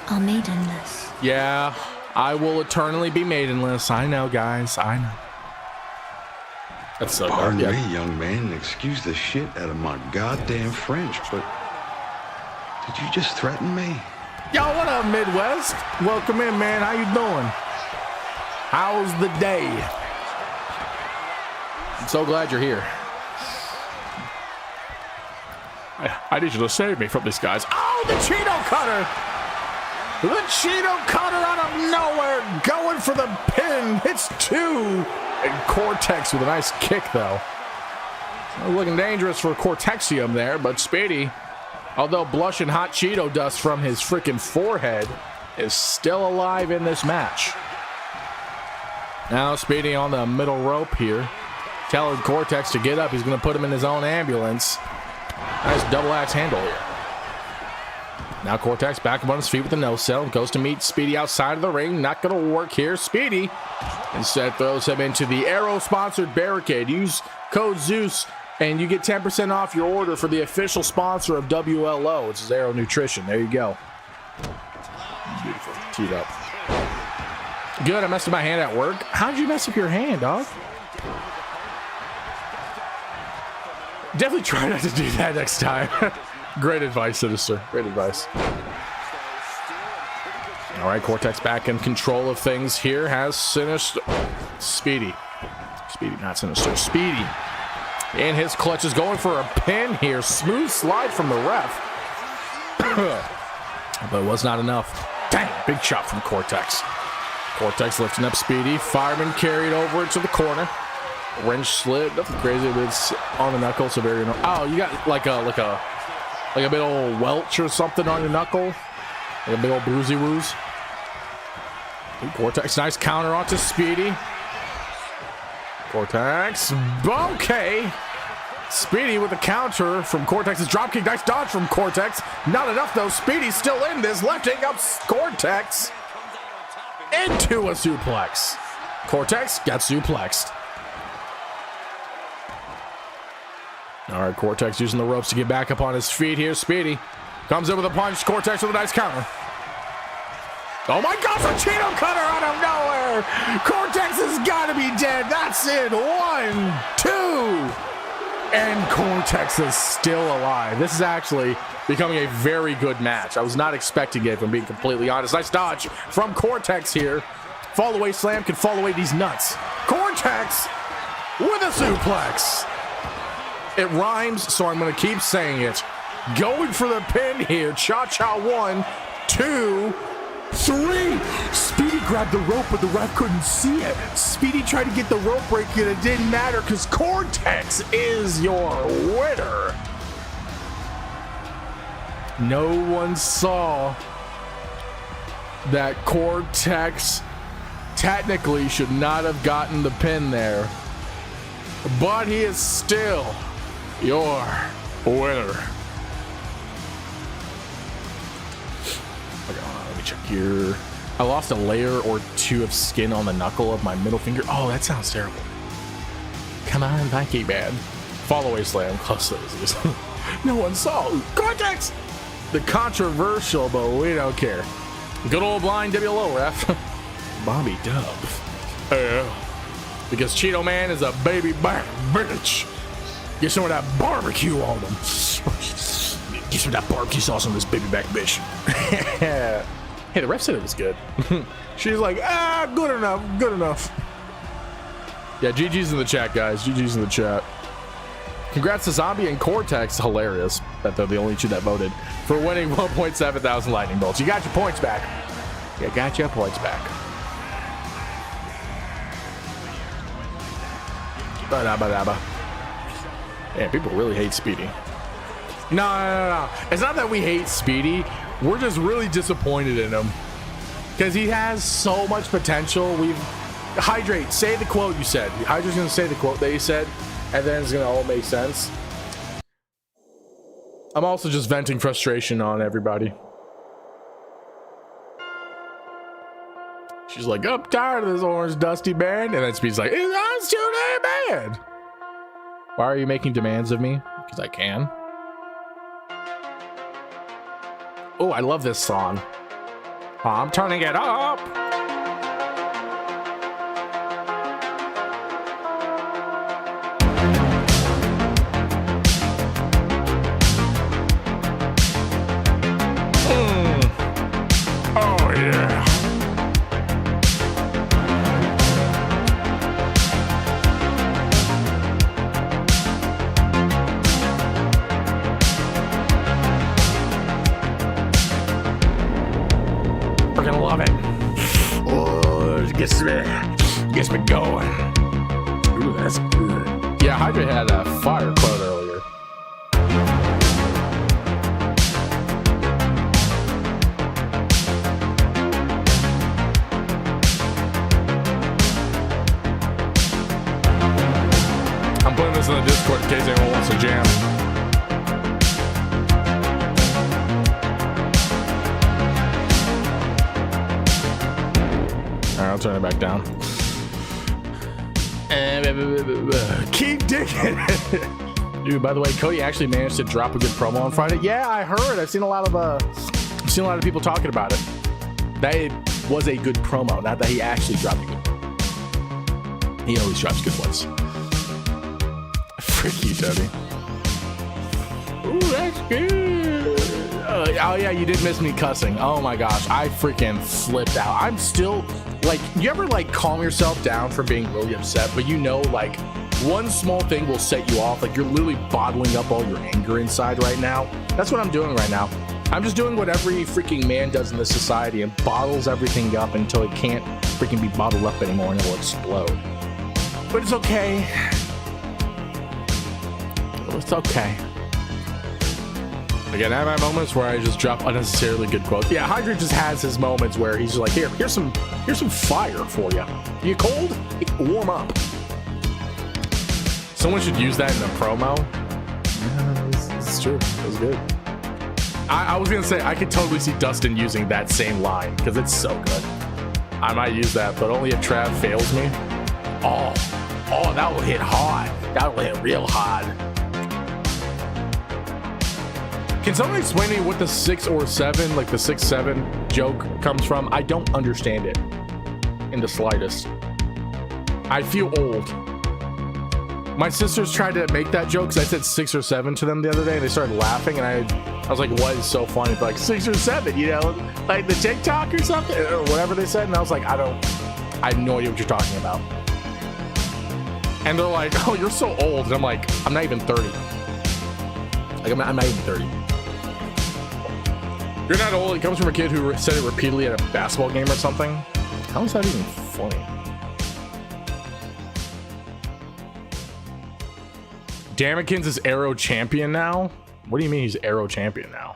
Are maidenless. Yeah. I will eternally be maidenless. I know, guys. I know. That's so Pardon dark. me, young man. Excuse the shit out of my goddamn French, but did you just threaten me? Yo, what up, Midwest? Welcome in, man. How you doing? How's the day? I'm so glad you're here. I need you to save me from these guys. Oh, the Cheeto Cutter! The Cheeto Cutter out of nowhere, going for the pin. Hits two. And Cortex with a nice kick, though. Looking dangerous for Cortexium there, but Speedy, although blushing hot Cheeto dust from his freaking forehead, is still alive in this match. Now Speedy on the middle rope here. Telling Cortex to get up. He's going to put him in his own ambulance. Nice double axe handle here. Now Cortex back up on his feet with the no sell. Goes to meet Speedy outside of the ring. Not going to work here. Speedy instead throws him into the Arrow-sponsored barricade. Use code Zeus and you get 10% off your order for the official sponsor of WLO. It's Arrow Nutrition. There you go. Beautiful. Teed up. Good. I messed up my hand at work. How'd you mess up your hand, dog? Definitely try not to do that next time. Great advice, Sinister. Great advice. All right, Cortex back in control of things here. Has Sinister. Speedy, not Sinister. Speedy in his clutches, going for a pin here. Smooth slide from the ref. But it was not enough. Dang, big shot from Cortex. Cortex lifting up Speedy. Fireman carried over into the corner. Wrench slid. Nothing crazy, but it's on the knuckle, so very. Oh, you got like a big old welch or something on your knuckle, like a big old bruisey woos. Cortex, nice counter onto Speedy. Cortex, okay. Speedy with a counter from Cortex's dropkick. Nice dodge from Cortex. Not enough though. Speedy's still in this, lifting up Cortex into a suplex. Cortex got suplexed. All right, Cortex using the ropes to get back up on his feet here. Speedy comes in with a punch. Cortex with a nice counter. Oh my gosh, a Cheeto cutter out of nowhere. Cortex has got to be dead. That's it. 1, 2. And Cortex is still alive. This is actually becoming a very good match. I was not expecting it, if I'm being completely honest. Nice dodge from Cortex here. Fall away slam can fall away these nuts. Cortex with a suplex. It rhymes, so I'm going to keep saying it. Going for the pin here. Cha-cha 1, 2, 3. Speedy grabbed the rope, but the ref couldn't see it. Speedy tried to get the rope break, and it didn't matter because Cortex is your winner. No one saw that Cortex technically should not have gotten the pin there, but he is still your winner. Okay, let me check here. I lost a layer or 2 of skin on the knuckle of my middle finger. Oh, that sounds terrible. Come on, Mikey, man. Fall away slam. Close those. No one saw. Cortex! The controversial, but we don't care. Good old blind WLO ref. Bobby Dub. Because Cheeto Man is a baby back bitch. Get some of that barbecue on them. Get some of that barbecue sauce on this baby back bitch. Hey, the ref said it was good. She's like, good enough, good enough. Yeah, GG's in the chat, guys. GG's in the chat. Congrats to Zombie and Cortex. Hilarious that they're the only 2 that voted for winning 1.7 thousand lightning bolts. You got your points back. You got your points back. Yeah, people really hate Speedy. No. It's not that we hate Speedy. We're just really disappointed in him because he has so much potential. Hydrate, say the quote you said. Hydrate's gonna say the quote that you said, and then it's gonna all make sense. I'm also just venting frustration on everybody. She's like, I'm tired of this orange dusty band, and then Speed's like, it's too damn bad. Why are you making demands of me? Because I can. Oh, I love this song. I'm turning it up. Oh, yeah. Freaking love it. Oh, it gets me going. Ooh, that's good. Yeah, Hydra had a fire quote earlier. turn it back down. Keep digging. Dude, by the way, Cody actually managed to drop a good promo on Friday. Yeah, I heard. I've seen a lot of people talking about it. That it was a good promo, not that he actually dropped a good one. He always drops good ones. Frick you, Tony. Ooh, that's good. Oh yeah, you did miss me cussing. Oh my gosh, I freaking flipped out. I'm still like, you ever like calm yourself down from being really upset, but you know, like one small thing will set you off. Like you're literally bottling up all your anger inside right now. That's what I'm doing right now. I'm just doing what every freaking man does in this society and bottles everything up until it can't freaking be bottled up anymore and it'll explode. But it's okay. It's okay. Again, I have my moments where I just drop unnecessarily good quotes. Yeah, Hydra just has his moments where he's like, here's some fire for you. You cold? Warm up. Someone should use that in a promo. Yeah, it's true. It was good. I was gonna say I could totally see Dustin using that same line because it's so good. I might use that, but only if Trav fails me. Oh, that will hit hard. That will hit real hard. Can someone explain to me what the 6 or 7, like the 6-7 joke comes from? I don't understand it in the slightest. I feel old. My sisters tried to make that joke because I said 6 or 7 to them the other day and they started laughing and I was like, what is so funny? Like 6 or 7, you know, like the TikTok or something or whatever they said. And I was like, I have no idea what you're talking about. And they're like, oh, you're so old. And I'm like, I'm not even 30. Like I'm not even 30. You're not old. It comes from a kid who said it repeatedly at a basketball game or something. How is that even funny? Damikins is Arrow champion now? What do you mean he's Arrow champion now?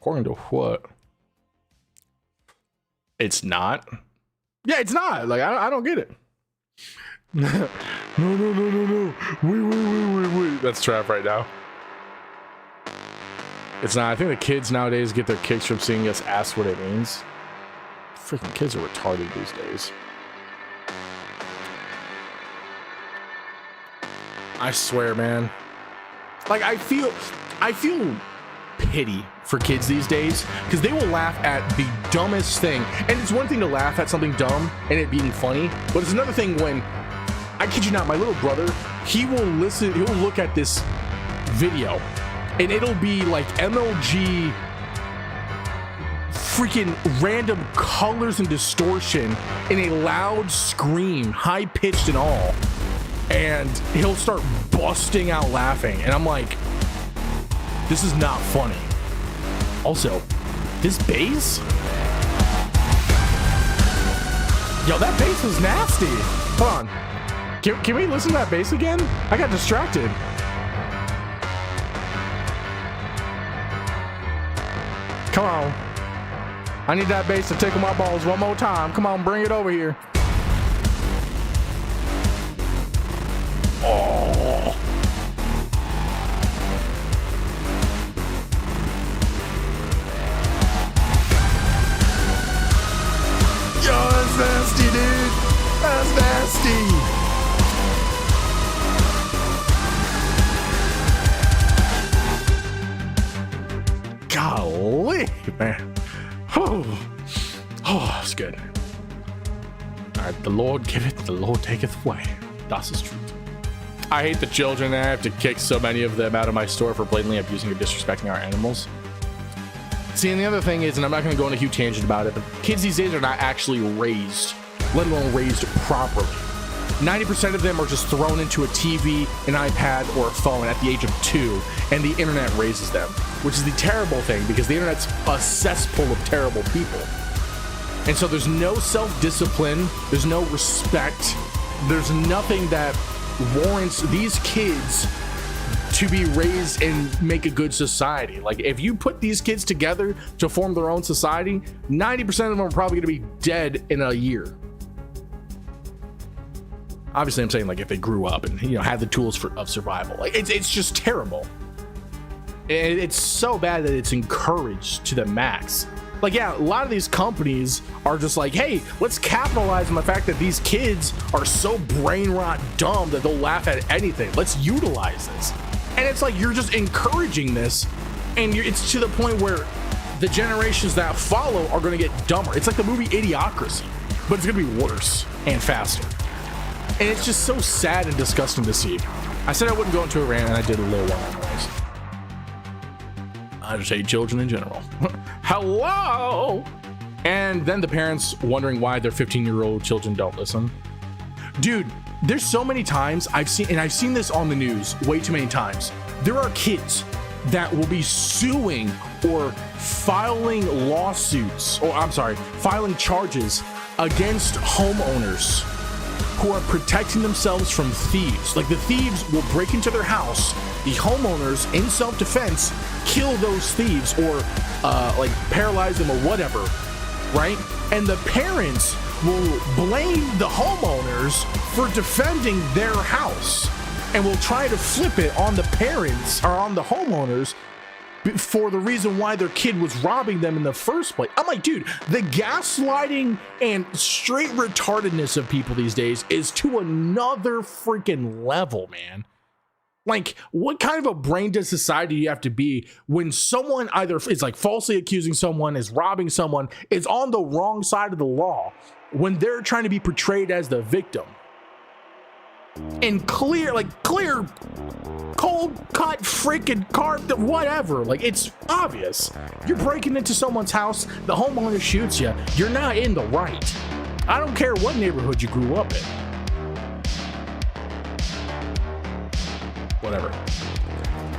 According to what? It's not. Yeah, it's not. Like, I don't get it. No. Wait. That's Trav right now. It's not. I think the kids nowadays get their kicks from seeing us ask what it means. Freaking kids are retarded these days. I swear, man. Like, I feel pity for kids these days because they will laugh at the dumbest thing. And it's one thing to laugh at something dumb and it being funny, but it's another thing when, I kid you not, my little brother, he'll look at this video and it'll be like MLG freaking random colors and distortion in a loud scream, high pitched and all. And he'll start busting out laughing. And I'm like, this is not funny. Also, this bass? Yo, that bass is nasty. Hold on. Can we listen to that bass again? I got distracted. Come on. I need that bass to tickle my balls one more time. Come on, bring it over here. Oh. Yo, that's nasty, dude. That's nasty. Golly, man. Oh, that's good. All right, the Lord giveth, the Lord taketh away. Das is truth. I hate the children and I have to kick so many of them out of my store for blatantly abusing or disrespecting our animals. See, and the other thing is, and I'm not going to go on a huge tangent about it, but kids these days are not actually raised, let alone raised properly. 90% of them are just thrown into a TV, an iPad, or a phone at the age of 2, and the internet raises them, which is the terrible thing because the internet's a cesspool of terrible people. And so there's no self-discipline, there's no respect, there's nothing that warrants these kids to be raised and make a good society. Like, if you put these kids together to form their own society, 90% of them are probably going to be dead in a year. Obviously, I'm saying, like, if they grew up and, you know, had the tools of survival. Like, it's just terrible. And it's so bad that it's encouraged to the max. Like, yeah, a lot of these companies are just like, hey, let's capitalize on the fact that these kids are so brain rot dumb that they'll laugh at anything. Let's utilize this. And it's like you're just encouraging this, and it's to the point where the generations that follow are going to get dumber. It's like the movie Idiocracy, but it's going to be worse and faster. And it's just so sad and disgusting to see. I said I wouldn't go into a rant, and I did a little one anyways. I just hate children in general. Hello! And then the parents wondering why their 15-year-old children don't listen. Dude, there's so many times I've seen this on the news way too many times. There are kids that will be suing or filing charges against homeowners who are protecting themselves from thieves. Like, the thieves will break into their house, the homeowners in self-defense kill those thieves or like paralyze them or whatever, right? And the parents will blame the homeowners for defending their house and will try to flip it on the parents or on the homeowners for the reason why their kid was robbing them in the first place. I'm like, dude, the gaslighting and straight retardedness of people these days is to another freaking level, man. Like, what kind of a brain dead society do you have to be when someone either is like falsely accusing someone, is robbing someone, is on the wrong side of the law when they're trying to be portrayed as the victim? And clear, cold cut freaking carved, whatever. Like, it's obvious. You're breaking into someone's house, the homeowner shoots you, you're not in the right. I don't care what neighborhood you grew up in. Whatever.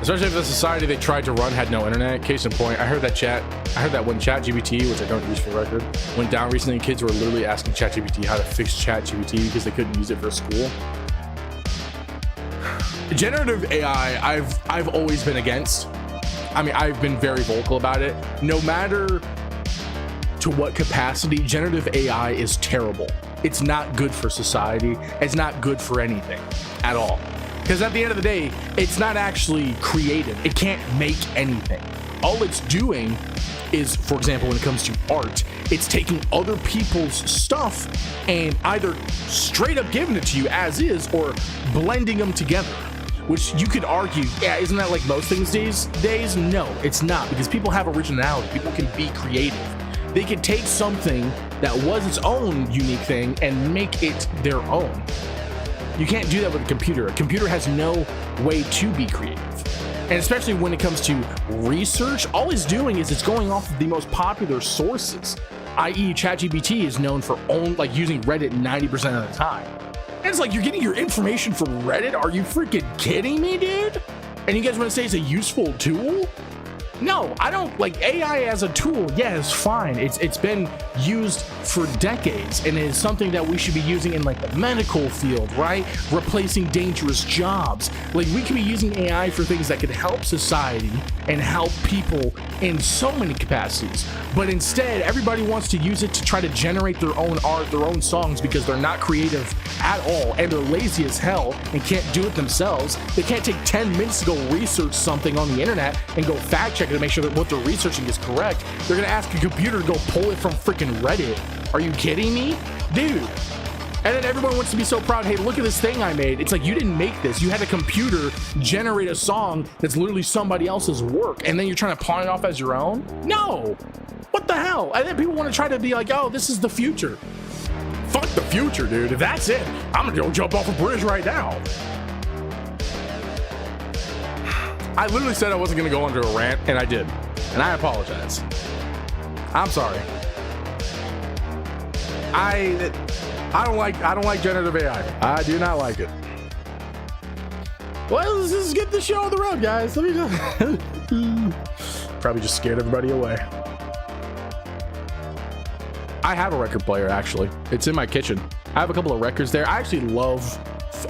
Especially if the society they tried to run had no internet. Case in point, I heard that when ChatGPT, which I don't use for the record, went down recently, kids were literally asking ChatGPT how to fix ChatGPT because they couldn't use it for school. Generative AI, I've always been against. I mean, I've been very vocal about it. No matter to what capacity, generative AI is terrible. It's not good for society. It's not good for anything at all. Because at the end of the day, it's not actually creative. It can't make anything. All it's doing is, for example, when it comes to art, it's taking other people's stuff and either straight up giving it to you as is or blending them together. Which you could argue, yeah, isn't that like most things these days? No, it's not, because people have originality. People can be creative. They can take something that was its own unique thing and make it their own. You can't do that with a computer. A computer has no way to be creative. And especially when it comes to research, all it's doing is it's going off of the most popular sources, i.e. ChatGPT is known for using Reddit 90% of the time. And it's like, you're getting your information from Reddit? Are you freaking kidding me, dude? And you guys want to say it's a useful tool? No, I don't. Like, AI as a tool, yeah, it's fine. It's been used for decades, and it is something that we should be using in like the medical field, right? Replacing dangerous jobs. Like, we could be using AI for things that could help society and help people in so many capacities. But instead, everybody wants to use it to try to generate their own art, their own songs, because they're not creative at all, and they're lazy as hell and can't do it themselves. They can't take 10 minutes to go research something on the internet and go fact check it to make sure that what they're researching is correct. They're gonna ask a computer to go pull it from freaking Reddit. Are you kidding me? Dude. And then everyone wants to be so proud. Hey, look at this thing I made. It's like, you didn't make this. You had a computer generate a song that's literally somebody else's work, and then you're trying to pawn it off as your own? No. What the hell? And then people want to try to be like, oh, this is the future. Fuck the future, dude. If that's it, I'm gonna go jump off a bridge right now. I literally said I wasn't gonna go under a rant, and I did. And I apologize. I'm sorry. I don't like generative AI. I do not like it. Well, let's just get the show on the road, guys. Let me just probably just scared everybody away. I have a record player, actually. It's in my kitchen. I have a couple of records there. I actually love,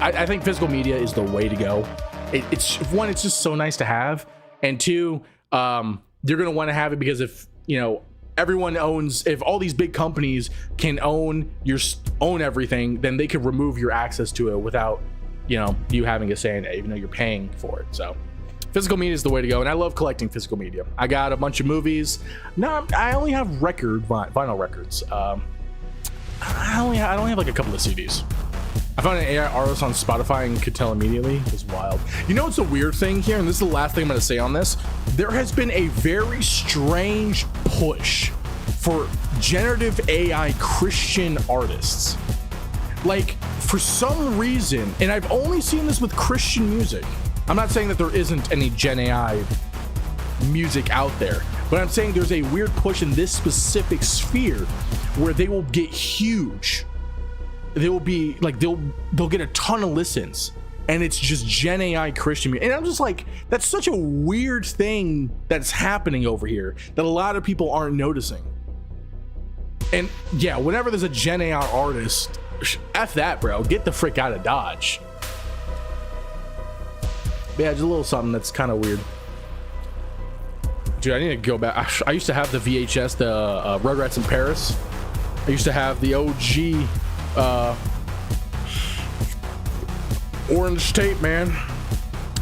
I think physical media is the way to go. It's one, it's just so nice to have. And two, you're going to want to have it because if, everyone owns, if all these big companies can own everything, then they could remove your access to it without, you having a say in it, even though you're paying for it. So Physical media is the way to go, and I love collecting physical media. I got a bunch of movies. No, I only have vinyl records. I only have like a couple of CDs. I found an AI artist on Spotify and could tell immediately. It was wild. You know what's a weird thing here, and this is the last thing I'm going to say on this. There has been a very strange push for generative AI Christian artists. Like, for some reason, and I've only seen this with Christian music. I'm not saying that there isn't any Gen AI music out there, but I'm saying there's a weird push in this specific sphere where they will get huge. They will be like, they'll get a ton of listens, and it's just Gen AI Christian music. And I'm just like, that's such a weird thing that's happening over here that a lot of people aren't noticing. And yeah, whenever there's a Gen AI artist, F that, bro. Get the frick out of Dodge. But yeah, just a little something that's kind of weird. Dude, I need to go back. I used to have the VHS, the Rugrats in Paris. I used to have the OG orange tape, man.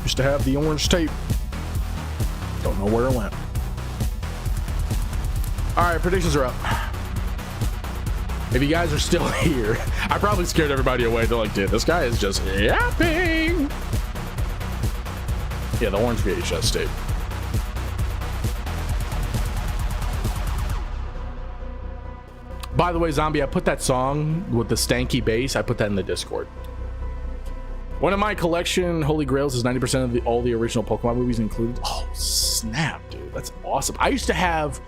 Used to have the orange tape. Don't know where it went. All right, predictions are up. If you guys are still here, I probably scared everybody away. They're like, dude, this guy is just yapping. Yeah, the orange VHS tape. By the way, Zombie, I put that song with the stanky bass, I put that in the Discord. One of my collection Holy Grails is 90% of all the original Pokemon movies included. Oh, snap, dude. That's awesome. I used to have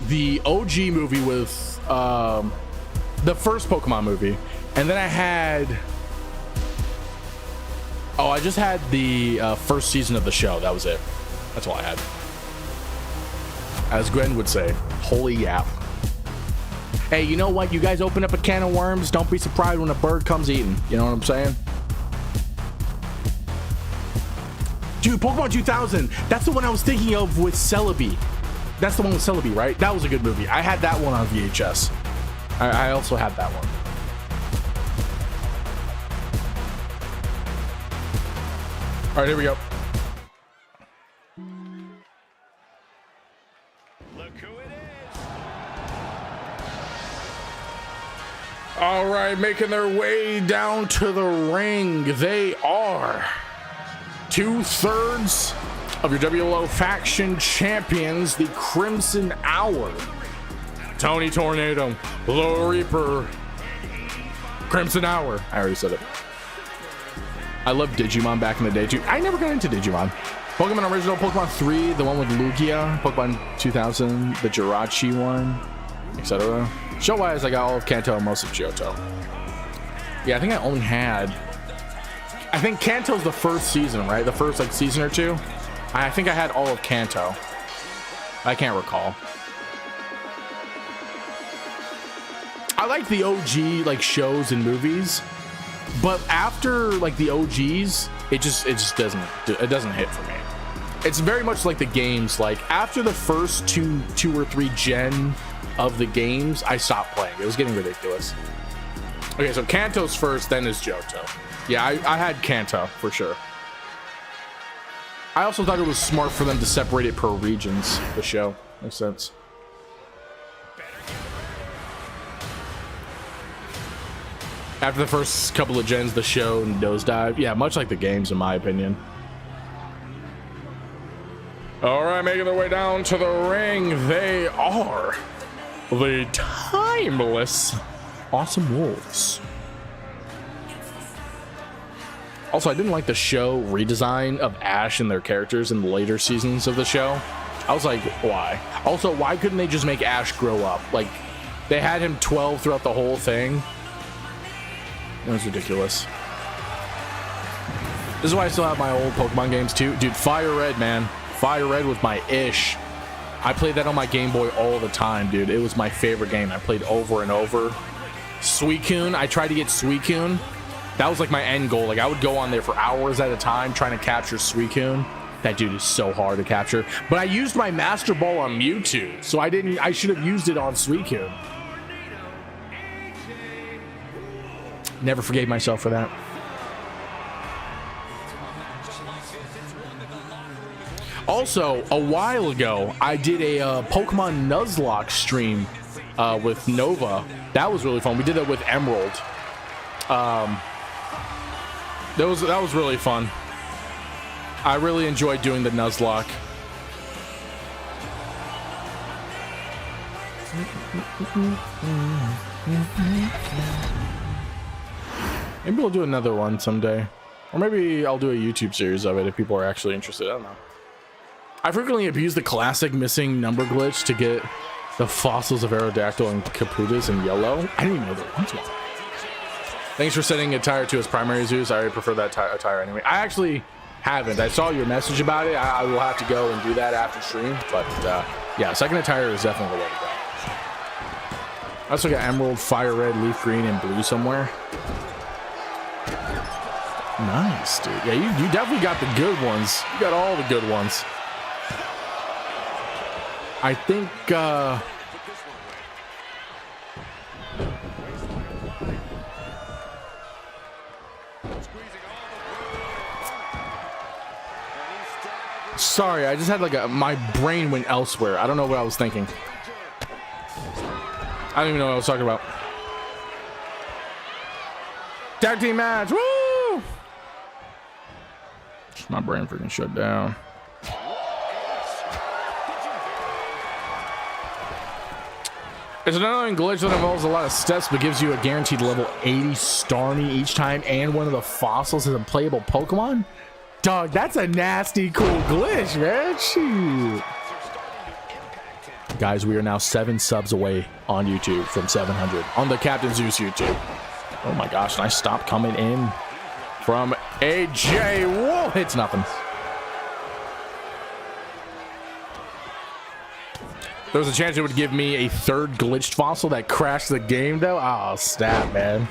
the OG movie with the first Pokemon movie, and then I had... Oh, I just had the first season of the show. That was it. That's all I had. As Gwen would say, holy yap. Hey, you know what? You guys open up a can of worms. Don't be surprised when a bird comes eating. You know what I'm saying? Dude, Pokemon 2000. That's the one I was thinking of with Celebi. That's the one with Celebi, right? That was a good movie. I had that one on VHS. I also had that one. All right, here we go. Look who it is. All right, making their way down to the ring. They are 2/3 of your WLO faction champions, the Crimson Hour. Tony Tornado, the Reaper, Crimson Hour. I already said it. I loved Digimon back in the day, too. I never got into Digimon. Pokemon Original, Pokemon 3, the one with Lugia, Pokemon 2000, the Jirachi one, etc. Show-wise, I got all of Kanto and most of Johto. Yeah, I think I only had... I think Kanto's the first season, right? The first, like, season or two? I think I had all of Kanto. I can't recall. I like the OG, like, shows and movies. But after like the OGs, it just doesn't hit for me. It's very much like the games. Like after the first two or three gen of the games, I stopped playing. It was getting ridiculous. Okay, so Kanto's first, then is Johto. Yeah, I had Kanto for sure. I also thought it was smart for them to separate it per regions. The show makes sense. After the first couple of gens, the show nosedive. Yeah, much like the games, in my opinion. All right, making their way down to the ring. They are the timeless Awesome Wolves. Also, I didn't like the show redesign of Ash and their characters in the later seasons of the show. I was like, why? Also, why couldn't they just make Ash grow up? Like, they had him 12 throughout the whole thing. It was ridiculous. This is why I still have my old Pokemon games too. Dude, Fire Red, man. Fire Red was my ish. I played that on my Game Boy all the time, dude. It was my favorite game. I played over and over. Suicune, I tried to get Suicune. That was like my end goal. Like I would go on there for hours at a time trying to capture Suicune. That dude is so hard to capture. But I used my Master Ball on Mewtwo, so I should have used it on Suicune. Never forgave myself for that. Also, a while ago, I did a Pokemon Nuzlocke stream with Nova. That was really fun. We did that with Emerald. That was really fun. I really enjoyed doing the Nuzlocke. Maybe we'll do another one someday. Or maybe I'll do a YouTube series of it if people are actually interested. I don't know. I frequently abuse the classic missing number glitch to get the fossils of Aerodactyl and Caputas in yellow. I didn't even know there was one. Thanks for setting attire to his primary Zeus. I already prefer that attire anyway. I actually haven't. I saw your message about it. I will have to go and do that after stream. But yeah, second attire is definitely the way to go. I also got Emerald, Fire Red, Leaf Green, and Blue somewhere. Nice, dude. Yeah, you definitely got the good ones. You got all the good ones. I think sorry, I just had like my brain went elsewhere. I don't know what I was thinking. I don't even know what I was talking about. Tag team match. Woo! My brain freaking shut down. It's an annoying glitch that involves a lot of steps but gives you a guaranteed level 80 Starmie each time, and one of the fossils is a playable Pokemon? Dog, that's a nasty cool glitch, man. Shoot. Guys, we are now 7 subs away on YouTube from 700 on the Captain Zeus YouTube. Oh my gosh, nice stop coming in from AJ. Whoa, it's nothing. There was a chance it would give me a third glitched fossil that crashed the game, though. Oh, snap, man.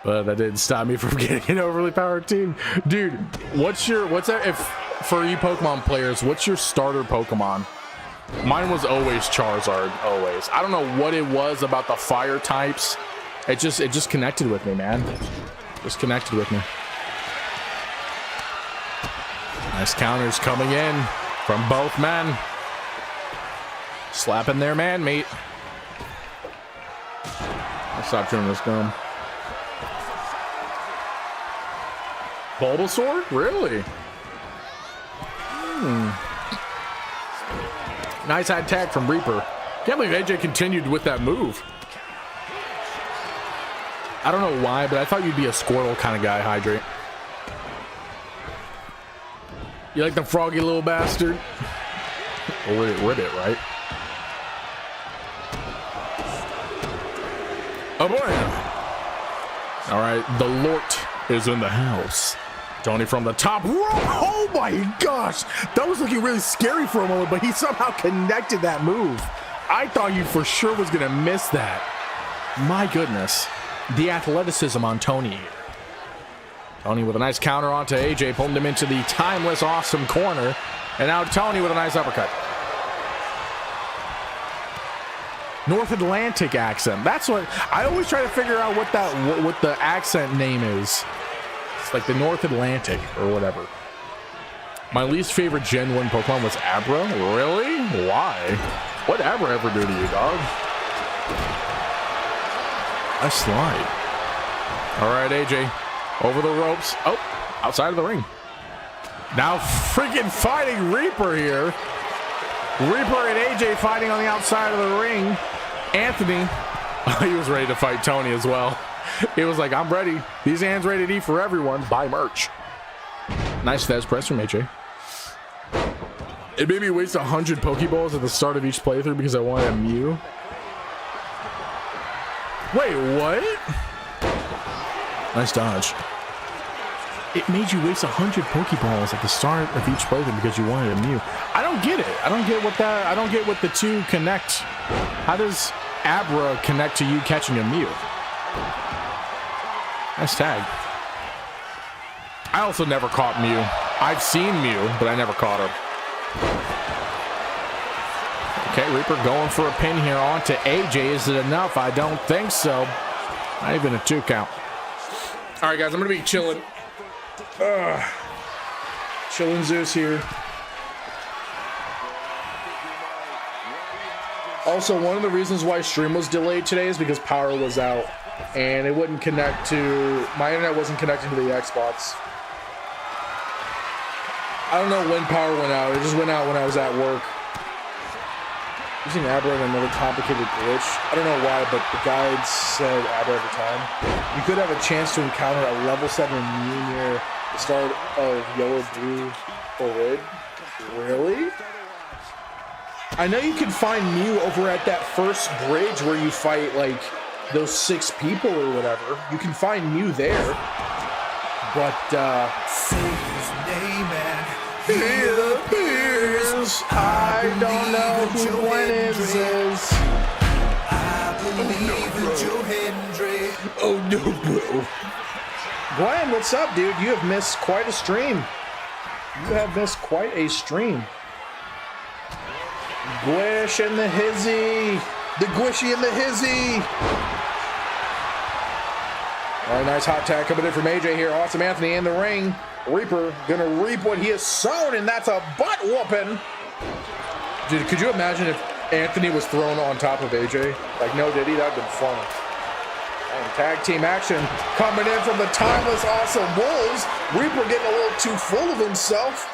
But that didn't stop me from getting an overly powered team. Dude, what's that? If for you Pokemon players, what's your starter Pokemon? Mine was always Charizard, always. I don't know what it was about the fire types. It just connected with me, man. Just connected with me. Nice counters coming in from both men. Slapping their man meat. I'll stop chewing this gum. Bulbasaur? Really? Nice high attack from Reaper. Can't believe AJ continued with that move. I don't know why, but I thought you'd be a Squirtle kind of guy, Hydrate. You like the froggy little bastard? Or with it, right? Oh boy. All right, the Lort is in the house. Tony from the top rope. Oh my gosh. That was looking really scary for a moment, but he somehow connected that move. I thought you for sure was going to miss that. My goodness. The athleticism on Tony. Tony with a nice counter onto AJ, pulling him into the timeless, awesome corner. And now Tony with a nice uppercut. North Atlantic accent. That's what I always try to figure out what the accent name is. It's like the North Atlantic or whatever. My least favorite Gen 1 Pokemon was Abra. Really? Why? What Abra ever do to you, dog? A slide. All right, AJ. Over the ropes. Oh, outside of the ring. Now freaking fighting Reaper here. Reaper and AJ fighting on the outside of the ring. Anthony, he was ready to fight Tony as well. He was like, I'm ready. These hands rated E for everyone. Buy merch. Nice Fez press from AJ. It made me waste 100 Pokeballs at the start of each playthrough because I wanted a Mew. Wait, what? Nice dodge. It made you waste 100 Pokeballs at the start of each playthrough because you wanted a Mew. I don't get it. I don't get what the two connect. How does Abra connect to you catching a Mew? Nice tag. I also never caught Mew. I've seen Mew, but I never caught her. Okay, Reaper going for a pin here onto AJ. Is it enough? I don't think so. Not even a 2 count. All right, guys, I'm gonna be chilling. Chilling Zeus here. Also, one of the reasons why stream was delayed today is because power was out, and it wouldn't connect to my internet. Wasn't connecting to the Xbox. I don't know when power went out. It just went out when I was at work. Using Abra in another complicated glitch. I don't know why, but the guide said Abra every time. You could have a chance to encounter a level 7 Mew near the start of Yellow, Blue, or Red. Really? I know you can find Mew over at that first bridge where you fight, like, those 6 people or whatever. You can find Mew there. But, Say his name and he appears. I don't know who Gwen is. I believe in Joe Hendry. Oh no, bro. Gwen, what's up, dude? You have missed quite a stream. You have missed quite a stream. Gwish and the hizzy. The Gwishy and the hizzy. All right, nice hot tag coming in from AJ here. Awesome Anthony in the ring. Reaper gonna reap what he has sown, and that's a butt whooping. Dude, could you imagine if Anthony was thrown on top of AJ? Like, no, did he? That'd been funny. And tag team action coming in from the timeless awesome Wolves. Reaper getting a little too full of himself.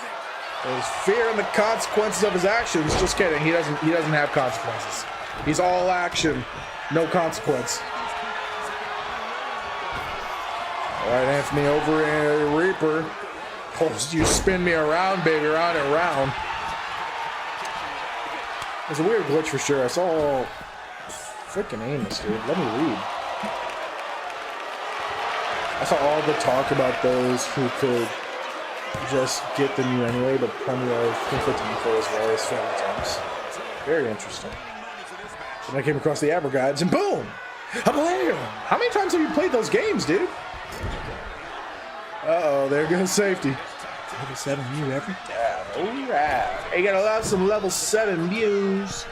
There's fear in the consequences of his actions. Just kidding. He doesn't have consequences. He's all action, no consequence. All right, Anthony over and Reaper. You spin me around, baby, round and round. It's a weird glitch for sure. I saw freaking Amos, dude. Let me read. I saw all the talk about those who could just get the Mew anyway, but plenty of conflicting info as well as family times. Very interesting. And I came across the Abra guides and boom! Blam! How many times have you played those games, dude? Uh-oh, there goes safety. Level 7 Mew every time. Alright. You gotta love some level 7 Mews.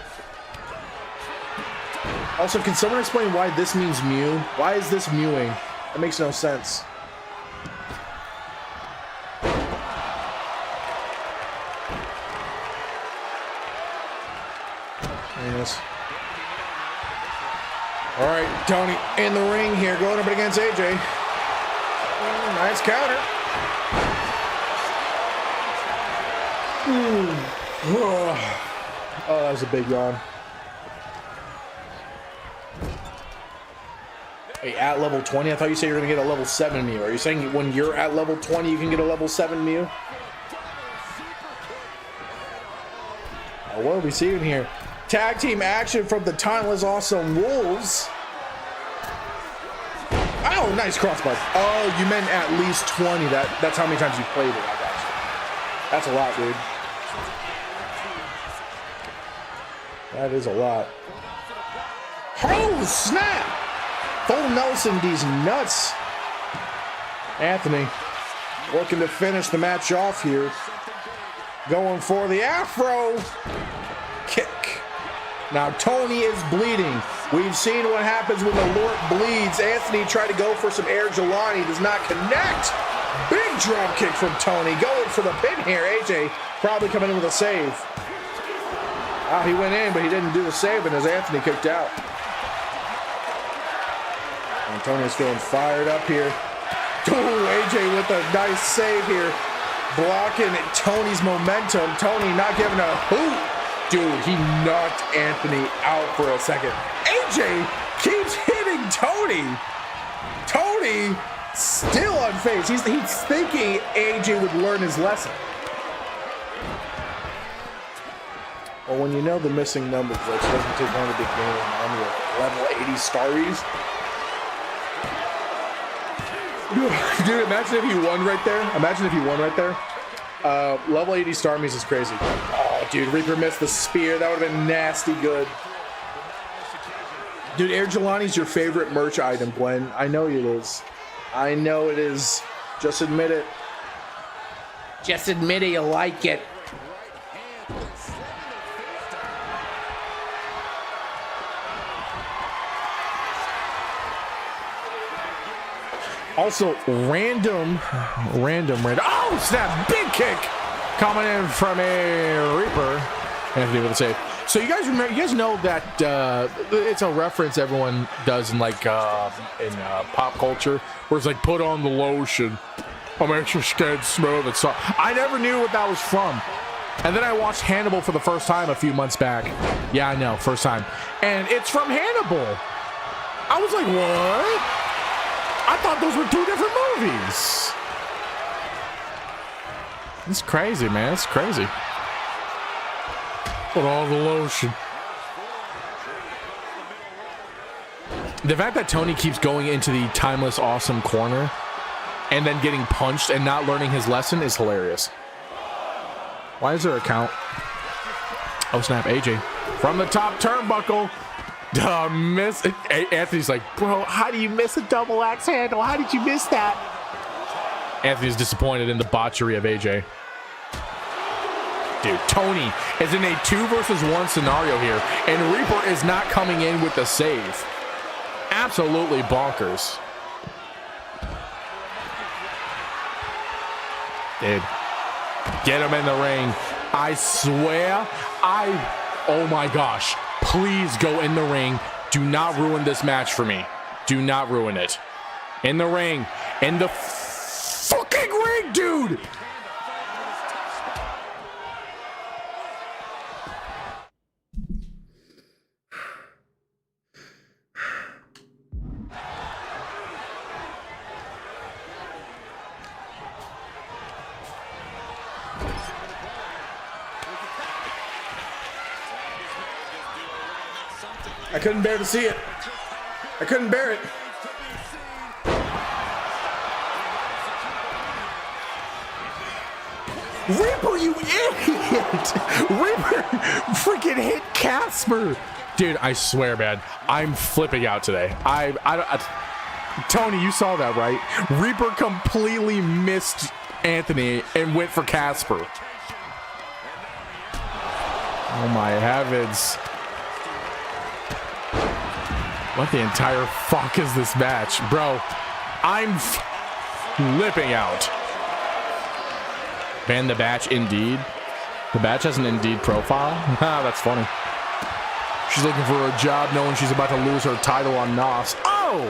Also, can someone explain why this means Mew? Why is this mewing? That makes no sense. Yes. Alright, Tony in the ring here, going up against AJ. Nice counter. Oh, that was a big yawn. Hey, at level 20? I thought you said you were going to get a level 7 Mew. Are you saying when you're at level 20, you can get a level 7 Mew? What are we seeing here? Tag team action from the timeless awesome Wolves. Oh, nice crossbar. Oh, you meant at least 20. That's how many times you played it. I got you. That's a lot, dude. That is a lot. Oh, snap! Full Nelson, these nuts. Anthony looking to finish the match off here. Going for the Afro kick. Now, Tony is bleeding. We've seen what happens when the Lord bleeds. Anthony tried to go for some air Jelani. Does not connect. Big drop kick from Tony. Going for the pin here. AJ probably coming in with a save. Wow, he went in, but he didn't do the save, and as Anthony kicked out. And Tony's feeling fired up here. Ooh, AJ with a nice save here. Blocking Tony's momentum. Tony not giving a hoot. Dude, he knocked Anthony out for a second. AJ keeps hitting Tony. Tony still unfazed. He's thinking AJ would learn his lesson. Well, when you know the missing number glitch, it doesn't take long to be gaining an army of level 80 Starries. Dude, imagine if he won right there. Imagine if he won right there. Level 80 Starmies is crazy. Oh, dude, Reaper missed the spear. That would have been nasty good. Dude, Air Jelani's your favorite merch item, Gwen. I know it is. I know it is. Just admit it. Just admit it, you like it. Also, random. Oh, snap. Big kick coming in from a Reaper. Anthony with a save. So you guys remember? You guys know that it's a reference everyone does in like in pop culture, where it's like put on the lotion, I'll make your skin smooth and soft. I never knew what that was from, and then I watched Hannibal for the first time a few months back. Yeah, I know, first time, and it's from Hannibal. I was like, what? I thought those were 2 different movies. It's crazy, man. It's crazy. Put on the lotion. The fact that Tony keeps going into the timeless, awesome corner and then getting punched and not learning his lesson is hilarious. Why is there a count? Oh, snap. AJ. From the top turnbuckle. Miss. Anthony's like, bro, how do you miss a double axe handle? How did you miss that? Anthony's disappointed in the botchery of AJ. Dude, Tony is in a 2 versus 1 scenario here, and Reaper is not coming in with the save. Absolutely bonkers. Dude, get him in the ring. I swear, oh my gosh, please go in the ring. Do not ruin this match for me. Do not ruin it. In the ring, in the fucking ring, dude. I couldn't bear to see it. I couldn't bear it. Reaper, you idiot! Reaper freaking hit Casper. Dude, I swear, man, I'm flipping out today. Tony, you saw that, right? Reaper completely missed Anthony and went for Casper. Oh my heavens. What the entire fuck is this match? Bro, I'm flipping out. Ban the Batch, Indeed. The Batch has an Indeed profile? Ah, that's funny. She's looking for a job knowing she's about to lose her title on NOS. Oh!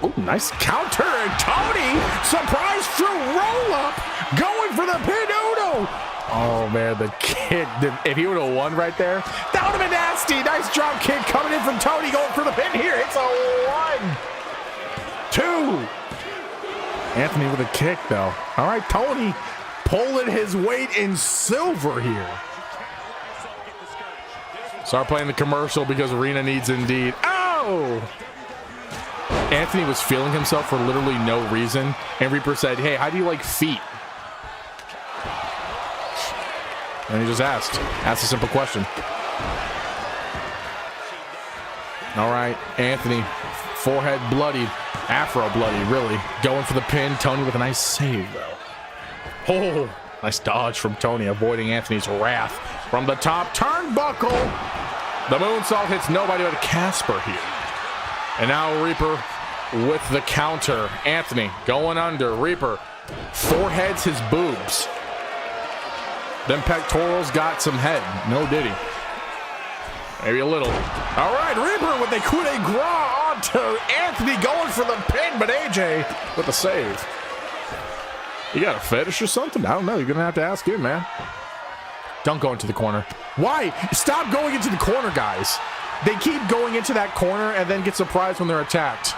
Oh, nice counter. And Tony, surprise through roll-up, going for the pin Uno. Oh, man, the kick. If he would have won right there, that would have been nasty. Nice drop kick coming in from Tony, going for the pin here. It's a 1, 2. Anthony with a kick, though. All right, Tony pulling his weight in silver here. Start playing the commercial because RINA needs Indeed. Oh! Anthony was feeling himself for literally no reason, and Reaper said, hey, how do you like feet? And he just asked a simple question. All right, Anthony, forehead bloodied, afro bloody, really. Going for the pin. Tony with a nice save, though. Oh, nice dodge from Tony, avoiding Anthony's wrath. From the top turnbuckle, the moonsault hits nobody but Casper here. And now Reaper with the counter. Anthony going under. Reaper foreheads his boobs. Them pectorals got some head. No diddy. Maybe a little. All right, Reaper with the coup de grace onto Anthony, going for the pin, but AJ with the save. You got a fetish or something? I don't know. You're going to have to ask him, man. Don't go into the corner. Why? Stop going into the corner, guys. They keep going into that corner and then get surprised when they're attacked.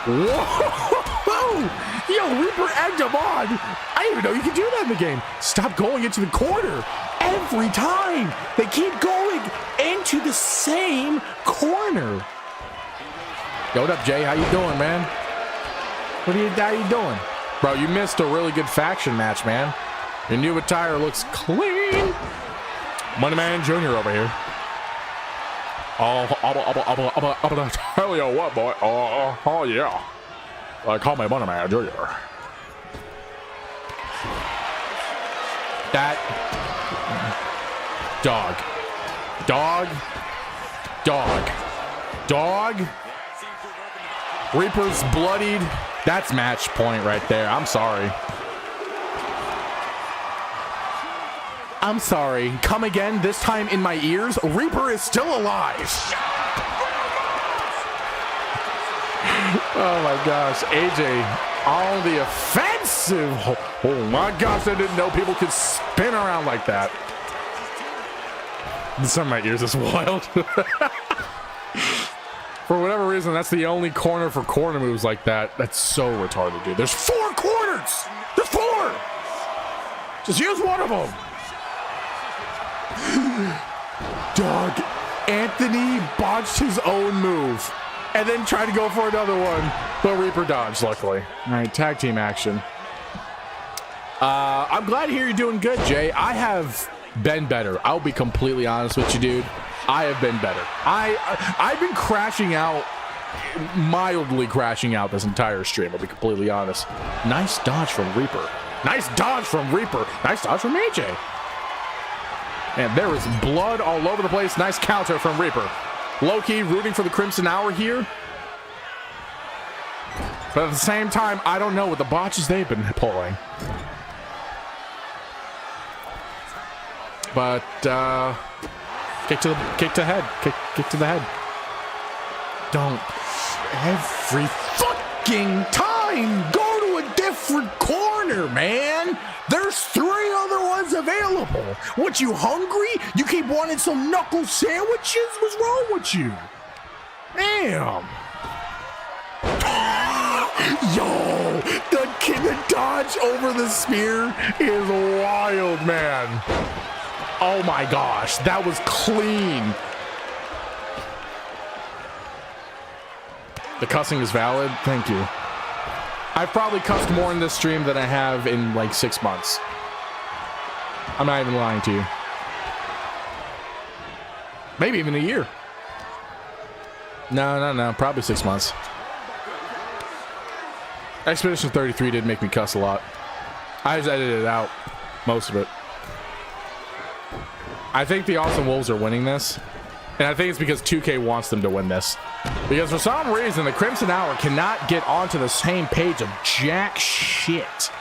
Whoa! Yo, Reaper egged him on. I didn't even know you could do that in the game. Stop going into the corner every time. They keep going into the same corner. Yo, what up, Jay? How you doing, man? How you doing? Bro, you missed a really good faction match, man. Your new attire looks clean. Money Man Jr. over here. I'll tell you what, boy. Oh, yeah. Call me Money Man Jr. That dog. Reaper's bloodied. That's match point right there. I'm sorry. I'm sorry. Come again, this time in my ears. Reaper is still alive. Oh my gosh. AJ on the offensive. Oh my gosh, I didn't know people could spin around like that. Some of my ears is wild. For whatever reason, that's the only corner for corner moves like that. That's so retarded, dude. There's 4 corners. There's 4. Just use one of them. Dog, Anthony botched his own move and then tried to go for another one, but Reaper dodged, luckily. All right, tag team action. I'm glad to hear you're doing good, Jay. I have been better. I'll be completely honest with you, dude. I have been better. I've been crashing out, mildly crashing out this entire stream, I'll be completely honest. Nice dodge from Reaper. Nice dodge from Reaper. Nice dodge from AJ. And there is blood all over the place. Nice counter from Reaper. Low-key rooting for the Crimson Hour here. But at the same time, I don't know what the botches they've been pulling. But, kick to the head. Kick to the head. Don't. Every fucking time, go to a different corner, man. There's 3 other ones available. What, you hungry? You keep wanting some knuckle sandwiches? What's wrong with you? Damn. Yo, the dodge over the spear is wild, man. Oh my gosh, that was clean. The cussing is valid. Thank you. I've probably cussed more in this stream than I have in like 6 months. I'm not even lying to you. Maybe even a year. No. Probably 6 months. Expedition 33 did make me cuss a lot. I just edited it out. Most of it. I think the Awesome Wolves are winning this. And I think it's because 2K wants them to win this. Because for some reason, the Crimson Hour cannot get onto the same page of jack shit.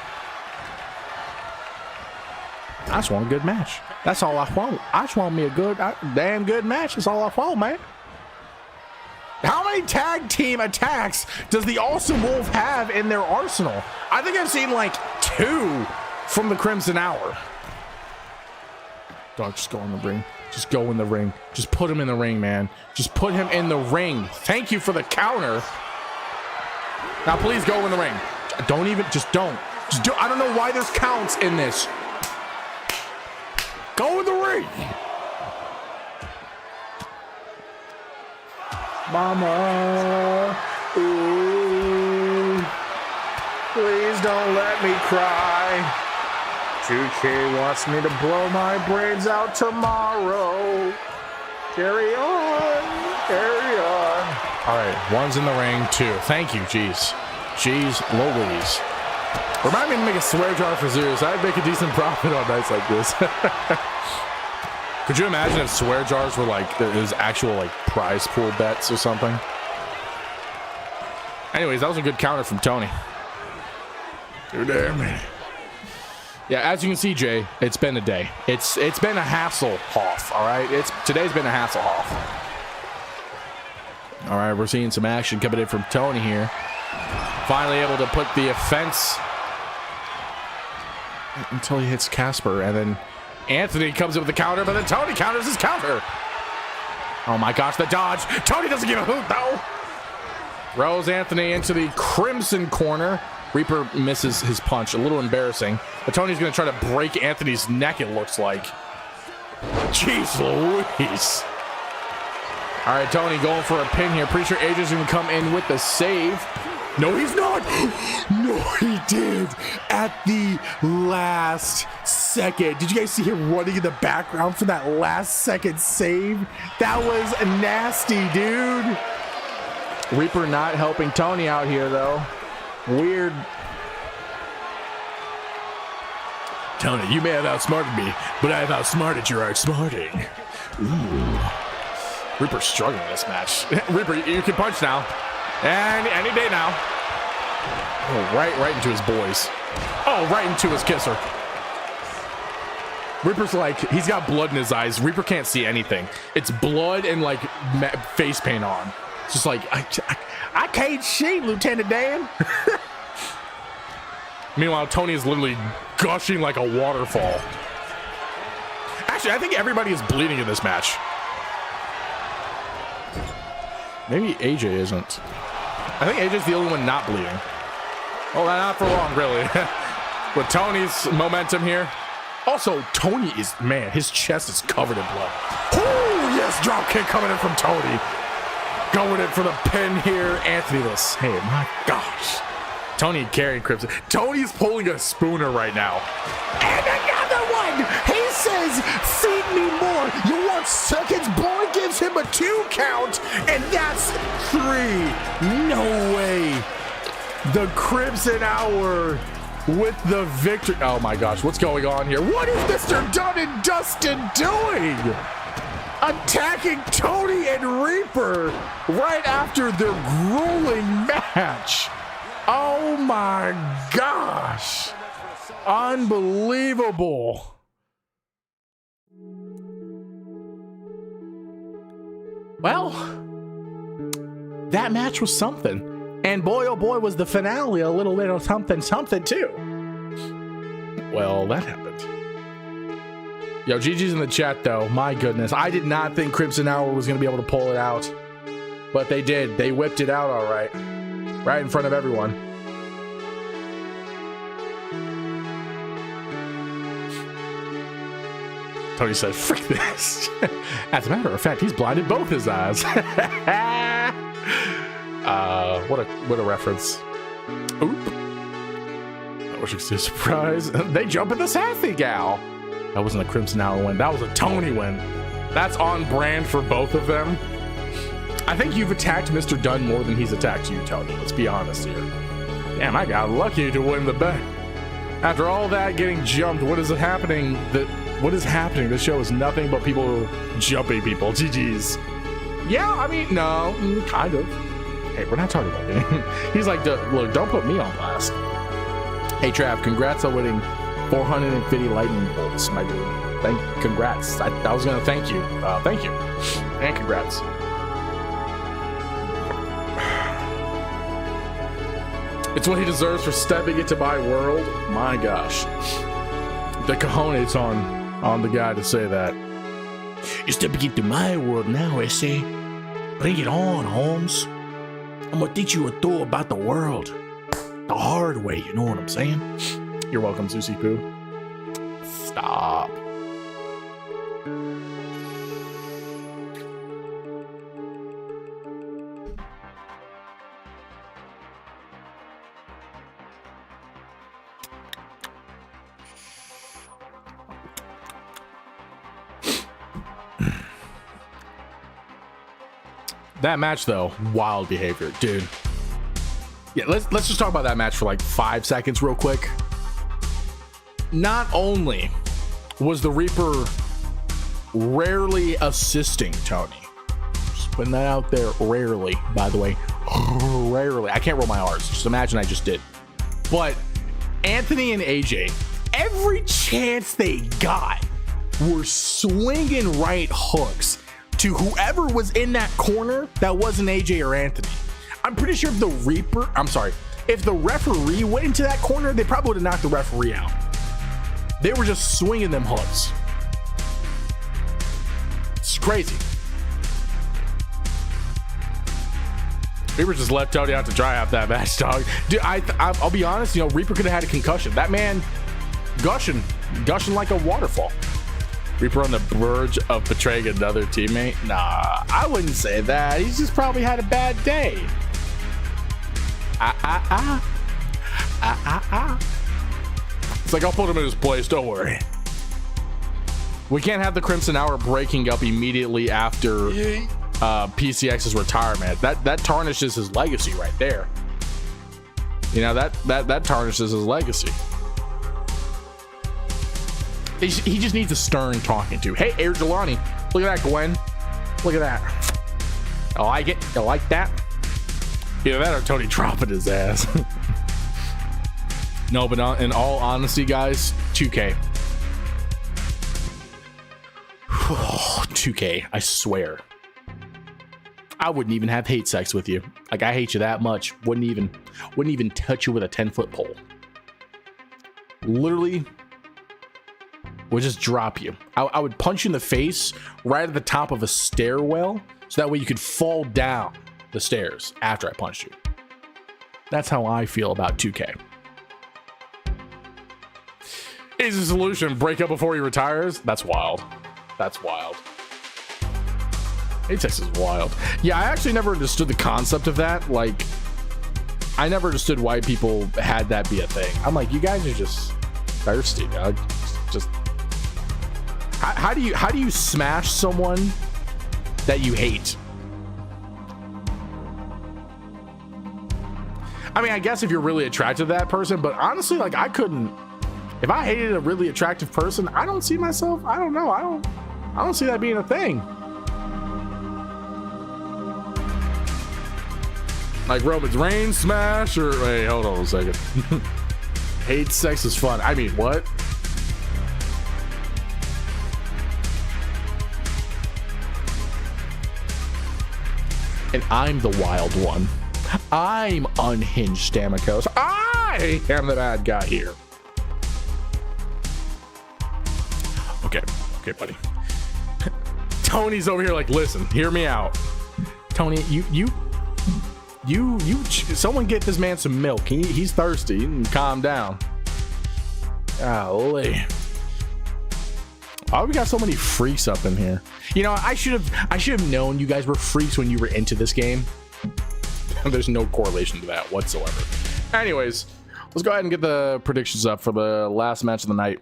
I just want a good match. That's all I want. I just want me a good, damn good match. That's all I want, man. How many tag team attacks does the Awesome Wolf have in their arsenal? I think I've seen like 2 from the Crimson Hour. Dog, just go in the ring. Just go in the ring. Just put him in the ring, man. Just put him in the ring. Thank you for the counter. Now, please go in the ring. Don't even, just don't. Just do. I don't know why there's counts in this. Go in the ring. Mama. Ooh. Please don't let me cry. 2K wants me to blow my brains out tomorrow. Carry on, carry on. All right, 1's in the ring, 2. Thank you, jeez. Jeez Louise. Remind me to make a swear jar for Zeus. I'd make a decent profit on nights like this. Could you imagine if swear jars were like, there's actual like prize pool bets or something? Anyways, that was a good counter from Tony. Too damn it. Yeah, as you can see, Jay, it's been a day. It's been a Hasselhoff, all right? Today's been a Hasselhoff. All right, we're seeing some action coming in from Tony here. Finally able to put the offense until he hits Casper, and then Anthony comes in with the counter, but then Tony counters his counter. Oh my gosh, the dodge. Tony doesn't give a hoot, though. Throws Anthony into the Crimson corner. Reaper misses his punch, a little embarrassing. But Tony's going to try to break Anthony's neck, it looks like. Jeez Louise. All right, Tony going for a pin here. Pretty sure AJ's going to come in with the save. No, he's not. No, he did at the last second. Did you guys see him running in the background for that last second save? That was nasty, dude. Reaper not helping Tony out here, though. Weird. Tony, you may have outsmarted me, but I have outsmarted your outsmarting. Ooh. Reaper's struggling in this match. Reaper, you can punch now. And any day now. Oh, right into his boys. Oh, right into his kisser. Reaper's like, he's got blood in his eyes. Reaper can't see anything. It's blood and like face paint on. It's just like, I can't see, Lieutenant Dan. Meanwhile, Tony is literally gushing like a waterfall. Actually, I think everybody is bleeding in this match. Maybe AJ isn't. I think AJ's the only one not bleeding. Oh, not for long, really. With Tony's momentum here. Also, Tony is, man, his chest is covered in blood. Oh, yes, drop kick coming in from Tony. Going in for the pin here. Anthony, this. Hey, my gosh. Tony carrying Crimson. Tony's pulling a spooner right now. And another one. He says, feed me more. You want seconds? Boy gives him a 2 count. And that's 3. No way. The Crimson Hour with the victory. Oh my gosh, what's going on here? What is Mr. Dunn and Dustin doing? Attacking Tony and Reaper right after their grueling match. Oh my gosh. Unbelievable. Well, that match was something. And boy, oh boy, was the finale a little bit of something too. Well, that happened. Yo, GG's in the chat though. My goodness. I did not think Crimson Hour was going to be able to pull it out. But they did. They whipped it out all right. Right in front of everyone. Tony said, frick this. As a matter of fact, he's blinded both his eyes. What a reference. Oop. I wish it's a surprise. They jump at the Sassy Gal. That wasn't a Crimson Hour win. That was a Tony win. That's on brand for both of them. I think you've attacked Mr. Dunn more than he's attacked you, Tony. Let's be honest here. Damn, I got lucky to win the bet. After all that getting jumped, what is happening? What is happening? This show is nothing but people jumping people. GG's. Yeah, I mean, no, kind of. Hey, we're not talking about it. He's like, look, don't put me on blast. Hey, Trav, congrats on winning 450 lightning bolts, my dude. Congrats. I was gonna thank you. Thank you, and congrats. It's what he deserves for stepping into my world. My gosh, the cojones on the guy to say that. You're stepping into my world now, essay. Bring it on, Holmes. I'm gonna teach you a thought about the world. The hard way, you know what I'm saying? You're welcome, Susie Poo. Stop. That match though, wild behavior, dude. Yeah, let's just talk about that match for like 5 seconds real quick. Not only was the Reaper rarely assisting Tony, just putting that out there, rarely, by the way, rarely. I can't roll my R's, just imagine I just did. But Anthony and AJ, every chance they got, were swinging right hooks to whoever was in that corner that wasn't AJ or Anthony. I'm pretty sure if the referee went into that corner, they probably would have knocked the referee out. They were just swinging them hooks. It's crazy. Reaper just left Tony out to dry after that match, dog. Dude, I'll be honest, you know, Reaper could have had a concussion. That man gushing like a waterfall. Reaper on the verge of betraying another teammate? Nah, I wouldn't say that. He's just probably had a bad day. It's like, I'll put him in his place, don't worry. We can't have the Crimson Hour breaking up immediately after PCX's retirement. That tarnishes his legacy right there. You know, that tarnishes his legacy. He just needs a stern talking to. Hey, Air Jelani, look at that, Gwen. Look at that. I like it. You like that? Either that or Tony dropping his ass. No, but in all honesty, guys, 2K. 2K, I swear. I wouldn't even have hate sex with you. Like, I hate you that much. Wouldn't even touch you with a 10-foot pole. Literally would just drop you. I would punch you in the face right at the top of a stairwell, so that way you could fall down the stairs after I punched you. That's how I feel about 2K. Easy solution, break up before he retires? That's wild. That's wild. Apex is wild. Yeah, I actually never understood the concept of that. Like, I never understood why people had that be a thing. I'm like, you guys are just thirsty, dog. Just how do you smash someone that you hate? I mean, I guess if you're really attracted to that person, but honestly, like, I couldn't. If I hated a really attractive person, I don't see myself. I don't know. I don't see that being a thing. Like Roman's Reigns smash, or wait, hold on a second. Hate sex is fun. I mean, what? And I'm the wild one. I'm unhinged, Stamikos. I am the bad guy here. Okay, buddy. Tony's over here like, listen, hear me out. Tony, you someone get this man some milk. He's thirsty. You can calm down. Golly. Oh, we got so many freaks up in here. You know, I should have known you guys were freaks when you were into this game. There's no correlation to that whatsoever. Anyways, let's go ahead and get the predictions up for the last match of the night.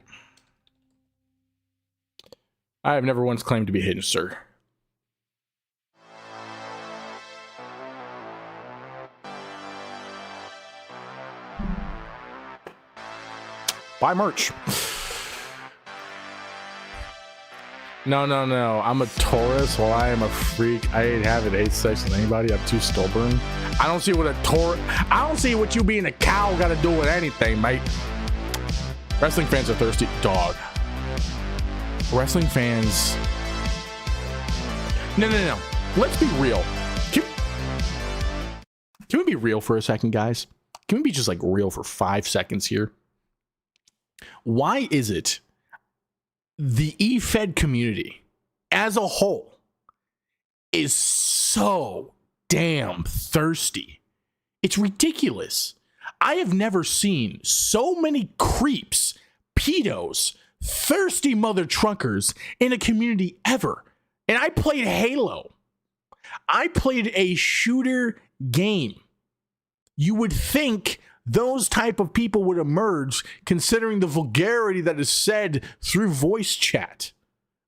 I have never once claimed to be hinged, sir. Buy merch. No. I'm a Taurus while I am a freak. I ain't having hate sex with anybody. I'm too stubborn. I don't see what you being a cow got to do with anything, mate. Wrestling fans are thirsty. Dog. Wrestling fans. No. Let's be real. Can we be real for a second, guys? Can we be just like real for 5 seconds here? Why is it the efed community as a whole is so damn thirsty? It's ridiculous. I have never seen so many creeps, pedos, thirsty mother truckers in a community ever. And I played Halo. I played a shooter game. You would think those type of people would emerge, considering the vulgarity that is said through voice chat.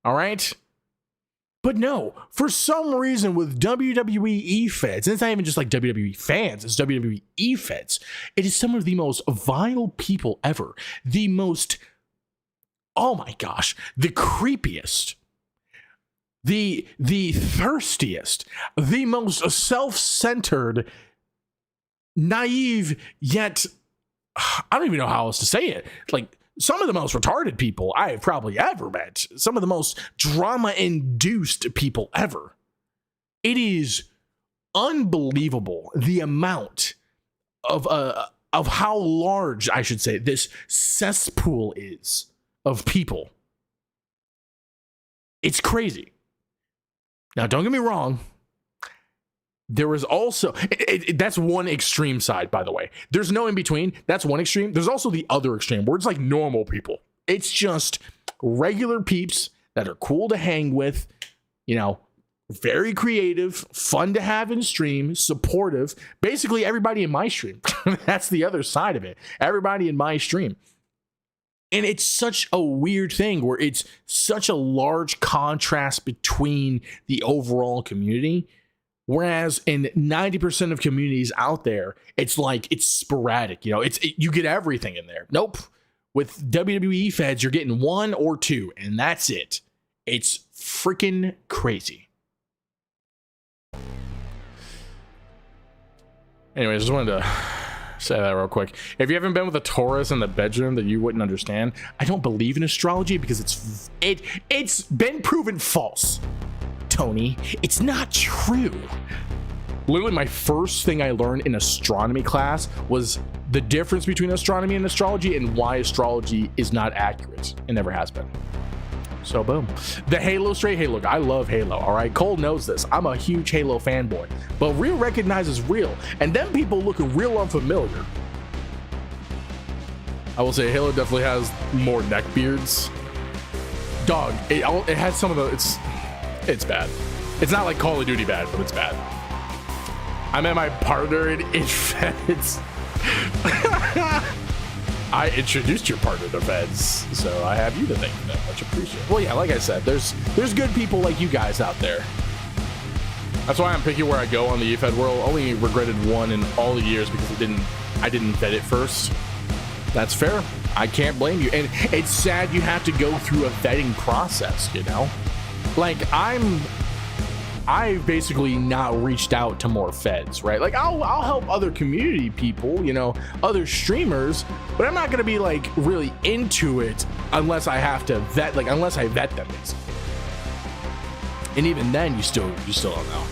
All right? But no, for some reason with WWE efeds, and it's not even just like WWE fans, it's WWE efeds, it is some of the most vile people ever. The most, oh my gosh, the creepiest, the thirstiest, the most self-centered, naive, yet I don't even know how else to say it. Like, some of the most retarded people I have probably ever met. Some of the most drama-induced people ever. It is unbelievable the amount of how large, I should say, this cesspool is of people. It's crazy. Now, don't get me wrong. There is also, that's one extreme side, by the way. There's no in between. That's one extreme. There's also the other extreme where it's like normal people. It's just regular peeps that are cool to hang with, you know, very creative, fun to have in stream, supportive. Basically, everybody in my stream. That's the other side of it. Everybody in my stream. And it's such a weird thing where it's such a large contrast between the overall community. Whereas in 90% of communities out there, it's like, it's sporadic, you know, you get everything in there. Nope. With WWE feds, you're getting one or two, and that's it. It's freaking crazy. Anyway, just wanted to say that real quick. If you haven't been with a Taurus in the bedroom, that you wouldn't understand. I don't believe in astrology because it's been proven false. Tony, it's not true. Literally, my first thing I learned in astronomy class was the difference between astronomy and astrology and why astrology is not accurate. It never has been. So boom. The Halo straight. Hey, look, I love Halo. All right, Cole knows this. I'm a huge Halo fanboy. But real recognizes real, and then people look real unfamiliar. I will say Halo definitely has more neck beards. Dog, it has some of the. It's bad. It's not like Call of Duty bad, but it's bad. I met my partner in feds. I introduced your partner to feds, so I have you to thank for that. Much appreciated. Well, yeah, like I said, there's good people like you guys out there. That's why I'm picky where I go on the efed world. Only regretted one in all the years because I didn't vet it first. That's fair. I can't blame you. And it's sad you have to go through a vetting process, you know? Like I've basically not reached out to more feds, right? Like I'll help other community people, you know, other streamers, but I'm not gonna be like really into it unless I have to vet, like unless I vet them basically. And even then, you still don't know.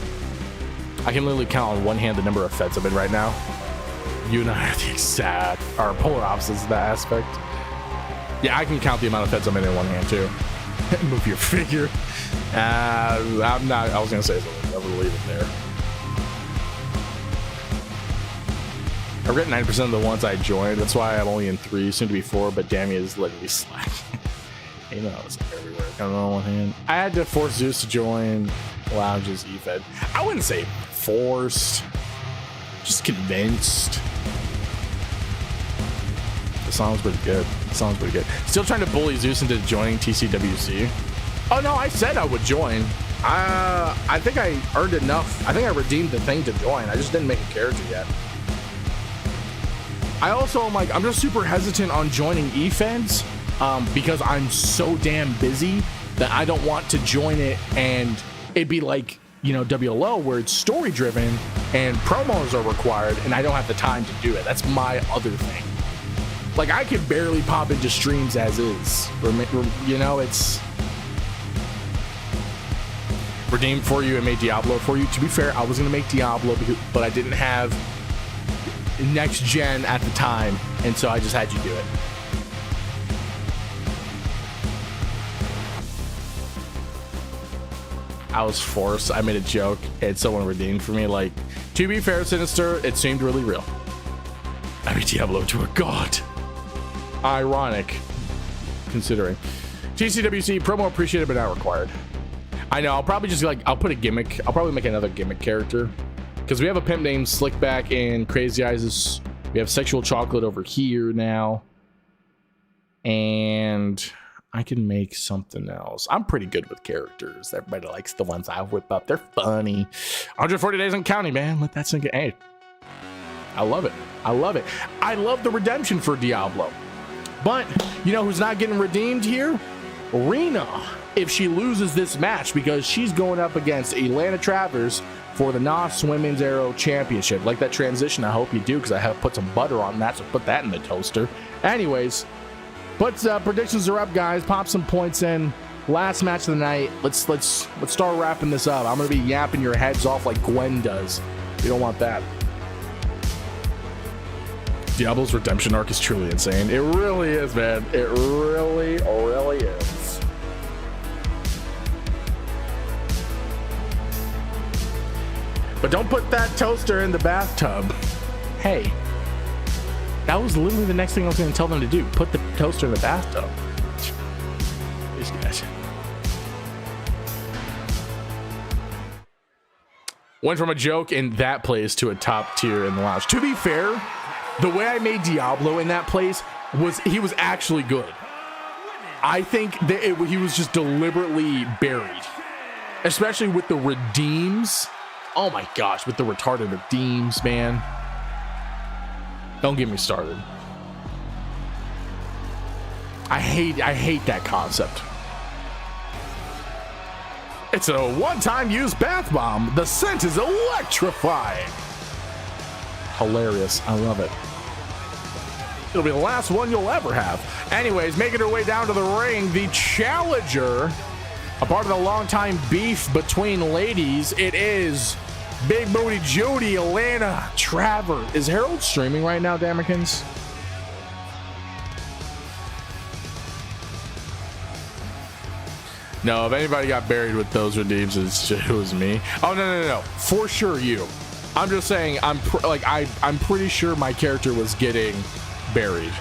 I can literally count on one hand the number of feds I'm in right now. You and I are the exact, are polar opposites of that aspect. Yeah, I can count the amount of feds I'm in one hand too. Move your figure. I'm not. I was gonna say something. I will leave it there. I regret 90% of the ones I joined. That's why I'm only in 3, soon to be 4. But Dammy is letting me slack. You know, it's everywhere. Kind of on one hand. I had to force Zeus to join Lounge's efed. I wouldn't say forced. Just convinced. The song's pretty good. Still trying to bully Zeus into joining TCWC. Oh no, I said I would join. I think I earned enough. I think I redeemed the thing to join. I just didn't make a character yet. I also am like, I'm just super hesitant on joining efeds because I'm so damn busy that I don't want to join it and it'd be like, you know, WLO where it's story driven and promos are required and I don't have the time to do it. That's my other thing. Like I could barely pop into streams as is. You know, it's redeemed for you and made Diablo for you. To be fair, I was gonna make Diablo, but I didn't have next gen at the time, and so I just had you do it. I was forced. I made a joke and someone redeemed for me. Like, to be fair, Sinister, it seemed really real. I made Diablo to a god. Ironic, considering. TCWC promo appreciated but not required. I know. I'll probably just I'll put a gimmick. I'll probably make another gimmick character because we have a pimp named Slickback and Crazy Eyes. We have Sexual Chocolate over here now, and I can make something else. I'm pretty good with characters. Everybody likes the ones I whip up. They're funny. 140 days and counting, man. Let that sink in. Hey, I love it. I love the redemption for Diablo. But you know who's not getting redeemed here? RINA. If she loses this match, because she's going up against Elana Travers for the NOS Women's Aero Championship. Like that transition, I hope you do, because I have put some butter on that, so put that in the toaster. Anyways, but predictions are up, guys. Pop some points in. Last match of the night. Let's start wrapping this up. I'm gonna be yapping your heads off like Gwen does. You don't want that. Diablo's redemption arc is truly insane. It really is, man. It really is. But don't put that toaster in the bathtub. Hey, that was literally the next thing I was going to tell them to do. Put the toaster in the bathtub. These guys. Went from a joke in that place to a top tier in the lounge. To be fair, the way I made Diablo in that place was he was actually good. I think that he was just deliberately buried, especially with the redeems. Oh my gosh, with the retarded redeems, man. Don't get me started. I hate that concept. It's a one-time use bath bomb. The scent is electrifying. hilarious. I love it. It'll be the last one you'll ever have. Anyways, making her way down to the ring, the challenger, a part of the long-time beef between ladies. It is Big Booty Judy, Atlanta Travers. Is Harold streaming right now, Damikins? No, if anybody got buried with those redeems, it was me. Oh, no. For sure you. I'm just saying, I'm pretty sure my character was getting buried.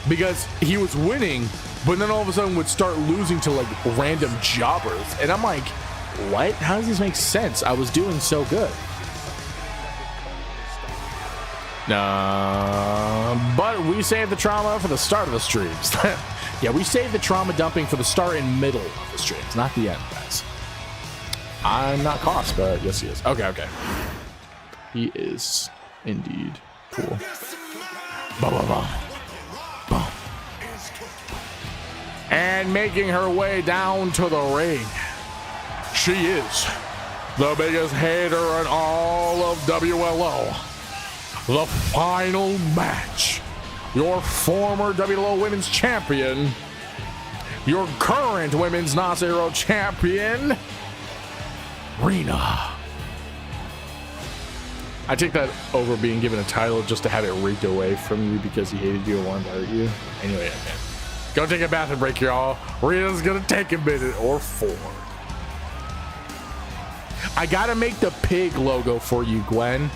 Because he was winning, but then all of a sudden would start losing to like random jobbers. And I'm like, what? How does this make sense? I was doing so good. But we saved the trauma for the start of the streams. Yeah, we saved the trauma dumping for the start and middle of the streams, not the end, guys. I'm not Cost, but yes, he is. Okay. He is indeed cool. Boom. And making her way down to the ring, she is the biggest hater in all of WLO. The final match. Your former WLO Women's Champion, your current Women's NOS Aero Champion, RINA. I take that over being given a title just to have it rigged away from you because he hated you and wanted to hurt you. Anyway, okay. Go take a bathroom break, y'all. RINA's gonna take a minute or 4. I gotta make the pig logo for you, Gwen.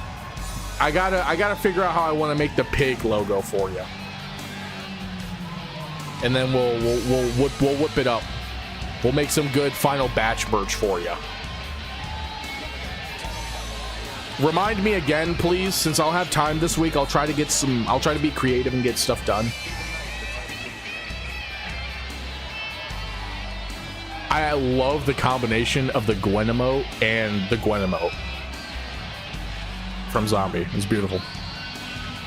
I gotta figure out how I want to make the pig logo for you, and then we'll whip it up. We'll make some good final batch merch for you. Remind me again, please, since I'll have time this week. I'll try to be creative and get stuff done. I love the combination of the Gwen emote and the Gwen emote from Zombie. It's beautiful.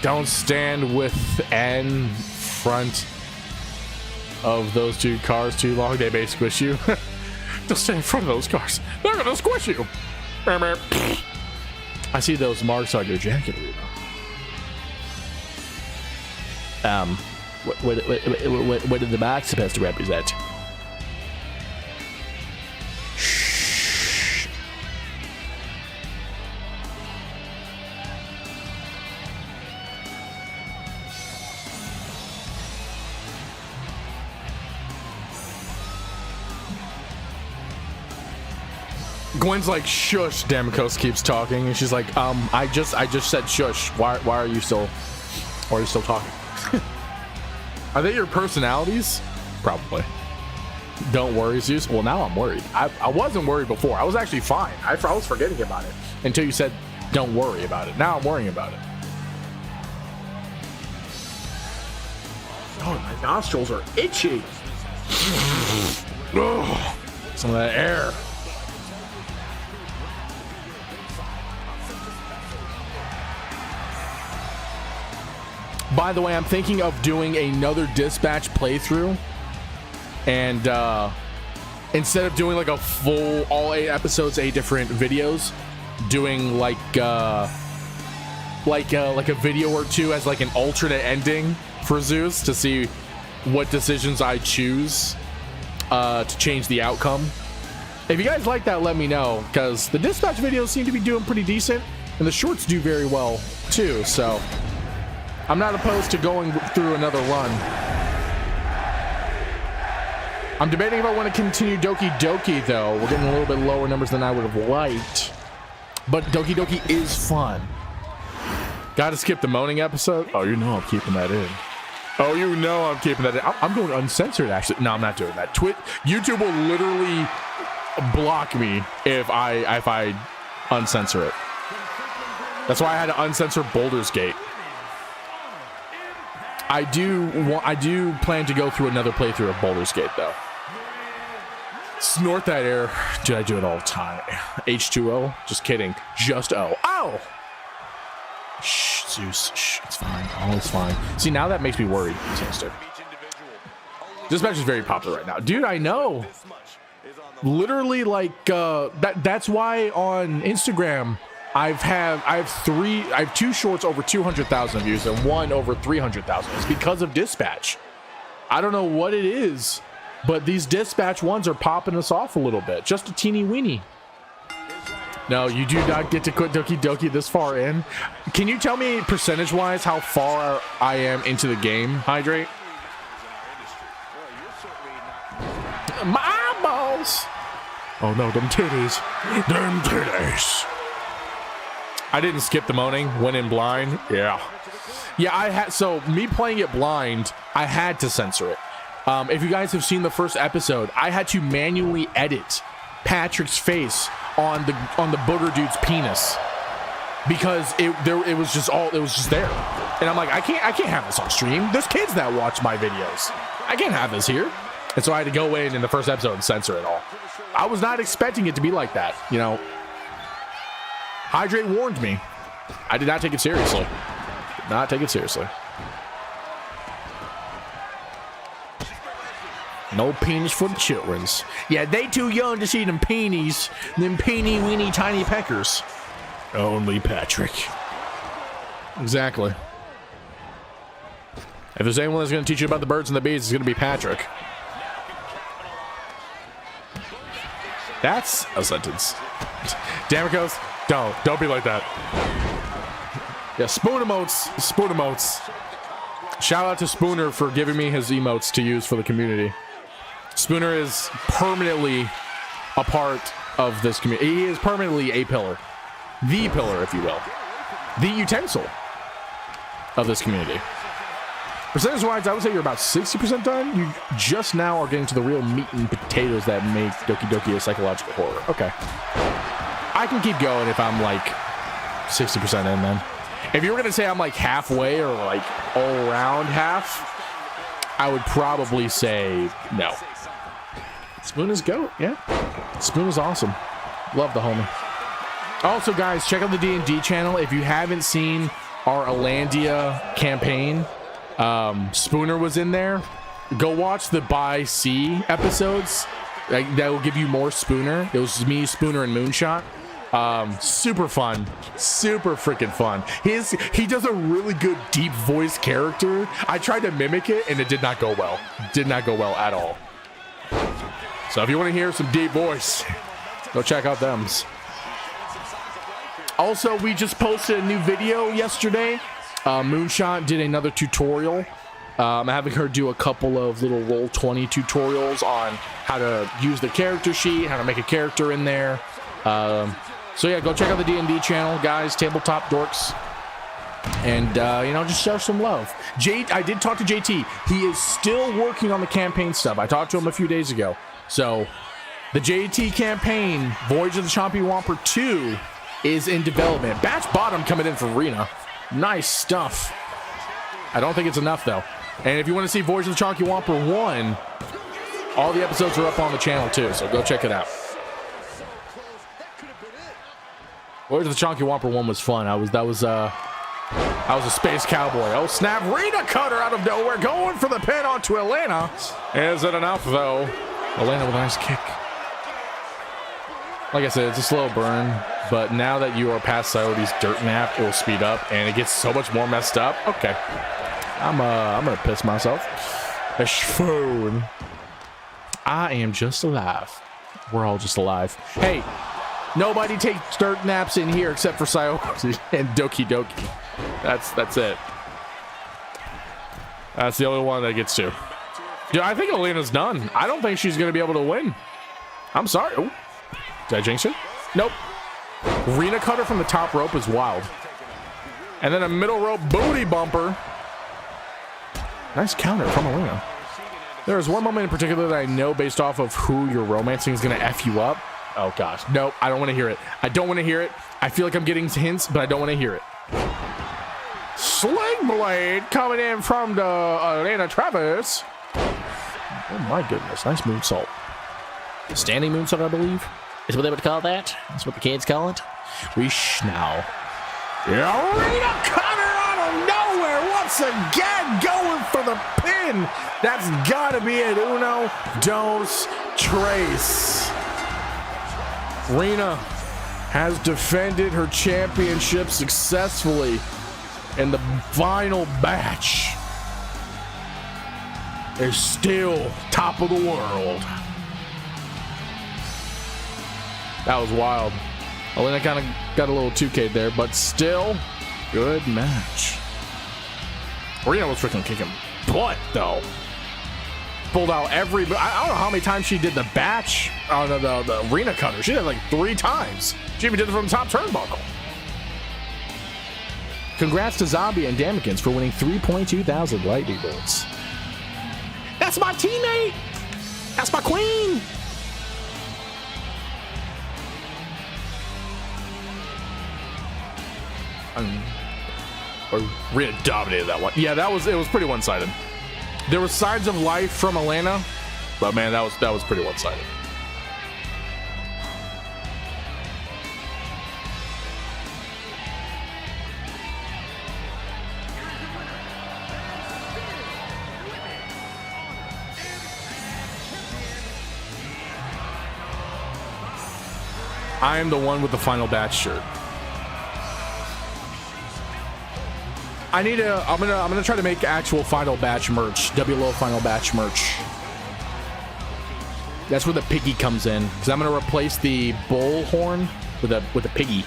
Don't stand within front of those 2 cars too long. They may squish you. Don't stand in front of those cars. They're gonna squish you. I see those marks on your jacket, Rita. What are the marks supposed to represent? Gwen's like, shush. Damikos keeps talking, and she's like, I just said shush. Why are you still talking? Are they your personalities? Probably. Don't worry, Zeus. Well, now I'm worried. I wasn't worried before. I was actually fine. I was forgetting about it until you said, don't worry about it. Now I'm worrying about it. Oh, my nostrils are itchy. Ugh, some of that air. By the way, I'm thinking of doing another dispatch playthrough, and instead of doing like a full all 8 episodes, 8 different videos, doing like a video or 2 as like an alternate ending for Zeus to see what decisions I choose to change the outcome. If you guys like that, let me know, because the dispatch videos seem to be doing pretty decent, and the shorts do very well too. So I'm not opposed to going through another run. I'm debating if I want to continue Doki Doki, though. We're getting a little bit lower numbers than I would have liked. But Doki Doki is fun. Gotta skip the moaning episode? Oh, you know I'm keeping that in. Oh, you know I'm keeping that in. I'm going uncensored, actually. No, I'm not doing that. YouTube will literally block me if I uncensor it. That's why I had to uncensor Baldur's Gate. I do plan to go through another playthrough of Baldur's Gate, though. Snort that air. Dude, I do it all the time. H2O? Just kidding. Just O. Ow! Shh, Zeus. Shh, it's fine. Oh, it's fine. See, now that makes me worried. Dispatch is very popular right now. Dude, I know. Literally, like, that's why on Instagram, I have 2 shorts over 200,000 views and 1 over 300,000. It's because of Dispatch. I don't know what it is, but these Dispatch ones are popping us off a little bit. Just a teeny weeny. No, you do not get to quit Doki Doki this far in. Can you tell me percentage-wise how far I am into the game, Hydrate? My eyeballs! Oh no, them titties. Them titties. I didn't skip the moaning, went in blind. Yeah, I had, so me playing it blind, I had to censor it. If you guys have seen the first episode, I had to manually edit Patrick's face on the booger dude's penis because it was just there. And I'm like, I can't have this on stream. There's kids that watch my videos. I can't have this here. And so I had to go in the first episode and censor it all. I was not expecting it to be like that, you know. Hydrate warned me. I did not take it seriously. Did not take it seriously. No penis for the children's. Yeah, they too young to see them peenies. Them peeny weeny tiny peckers. Only Patrick. Exactly. If there's anyone that's going to teach you about the birds and the bees, it's going to be Patrick. That's a sentence. Damn it, Ghost. Don't be like that. Yeah, Spoon emotes. Shout out to Spooner for giving me his emotes to use for the community. Spooner is permanently a part of this community. He is permanently a pillar. The pillar, if you will. The utensil of this community. Percentage-wise, I would say you're about 60% done. You just now are getting to the real meat and potatoes that make Doki Doki a psychological horror. Okay. I can keep going if I'm like 60% in then. If you were going to say I'm like halfway or like all around half, I would probably say no. Spoon is GOAT, yeah. Spoon is awesome. Love the homie. Also, guys, check out the D&D channel. If you haven't seen our Alandia campaign, Spooner was in there. Go watch the By Sea episodes. That will give you more Spooner. It was me, Spooner, and Moonshot. Super fun, super freaking fun. He does a really good deep voice character. I tried to mimic it and it did not go well. Did not go well at all. So if you want to hear some deep voice, go check out thems. Also, we just posted a new video yesterday. Moonshot did another tutorial. I'm having her do a couple of little Roll20 tutorials on how to use the character sheet, how to make a character in there. So yeah, go check out the D&D channel, guys, Tabletop Dorks. And, you know, just show some love. I did talk to JT. He is still working on the campaign stuff. I talked to him a few days ago. So, the JT campaign, Voyage of the Chompy Whomper 2, is in development. Batch Bottom coming in for RINA. Nice stuff. I don't think it's enough, though. And if you want to see Voyage of the Chompy Whomper 1, all the episodes are up on the channel, too. So, go check it out. Voyage of the Chonky Whomper 1 was fun. I was a space cowboy. Oh snap, RINA cutter out of nowhere, going for the pin onto Elena. Is it enough though? Elena with a nice kick. Like I said, it's a slow burn, but now that you are past Saodi's dirt nap, it will speed up and it gets so much more messed up. Okay. I'm gonna piss myself. A phone. I am just alive. We're all just alive. Hey. Nobody takes dirt naps in here except for Sayoji and Doki Doki. That's it. That's the only one that gets to. Dude, I think Elena's done. I don't think she's going to be able to win. I'm sorry. Oh, did I jinx it? Nope. RINA cutter from the top rope is wild. And then a middle rope booty bumper. Nice counter from Elena. There is one moment in particular that I know based off of who you're romancing is going to F you up. Oh gosh, nope, I don't want to hear it. I don't want to hear it. I feel like I'm getting hints, but I don't want to hear it. Sling Blade coming in from the Elena Travis. Oh my goodness, nice moonsault. Standing moonsault, I believe, is what they would call that. That's what the kids call it. Weesh now. Elena cutter out of nowhere once again, going for the pin. That's gotta be it. Uno, dos, tres. RINA has defended her championship successfully in the final match. Is still top of the world. That was wild. Elena kind of got a little 2K there, but still, good match. RINA was freaking kicking butt, though. Pulled out every... I don't know how many times she did the batch on the RINA cutter. She did it like 3 times. She even did it from the top turnbuckle. Congrats to Zombie and Damikins for winning 3.2 thousand lightning bolts. That's my teammate! That's my queen! Or RINA dominated that one. Yeah, it was pretty one-sided. There were signs of life from Elena, but man, that was pretty one-sided. I am the one with the final batch shirt. I'm gonna try to make actual final batch merch, WLO final batch merch. That's where the piggy comes in, because I'm gonna replace the bull horn with a piggy.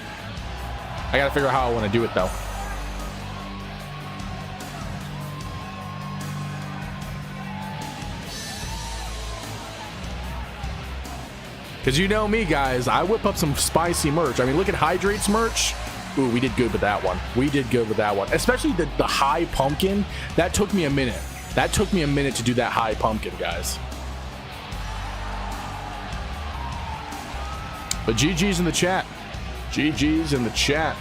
I gotta figure out how I want to do it though. Because you know me, guys, I whip up some spicy merch. I mean, look at Hydrate's merch. Ooh, we did good with that one. We did good with that one. Especially the high pumpkin. That took me a minute. That took me a minute to do that high pumpkin, guys. But GG's in the chat. GG's in the chat.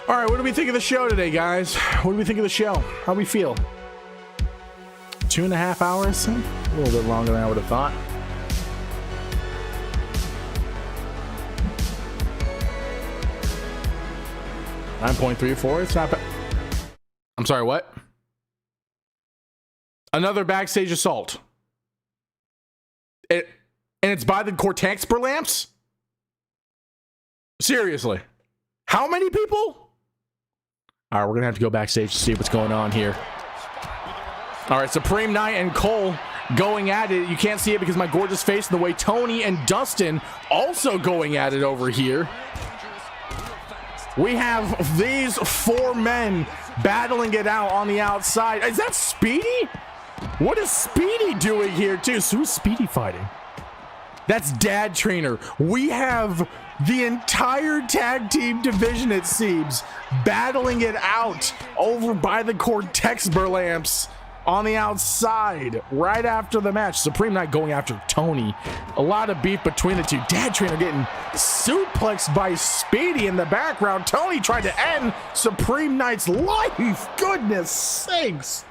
All right, what do we think of the show today, guys? What do we think of the show? How do we feel? 2.5 hours? A little bit longer than I would have thought. .34. It's not bad. I'm sorry, what? Another backstage assault. And it's by the Cortex Burlamps? Seriously. How many people? All right, we're going to have to go backstage to see what's going on here. All right, Supreme Knight and Cole going at it. You can't see it because my gorgeous face in the way. Tony and Dustin also going at it over here. We have these 4 men battling it out on the outside. Is that Speedy? What is Speedy doing here, too? So who's Speedy fighting? That's Dad Trainer. We have the entire tag team division, it seems, battling it out over by the Cortex Burlamps on the outside right after the match. Supreme Knight going after Tony. A lot of beef between the two. Dad Trainer getting suplexed by Speedy in the background. Tony tried to end Supreme Knight's life. Goodness sakes.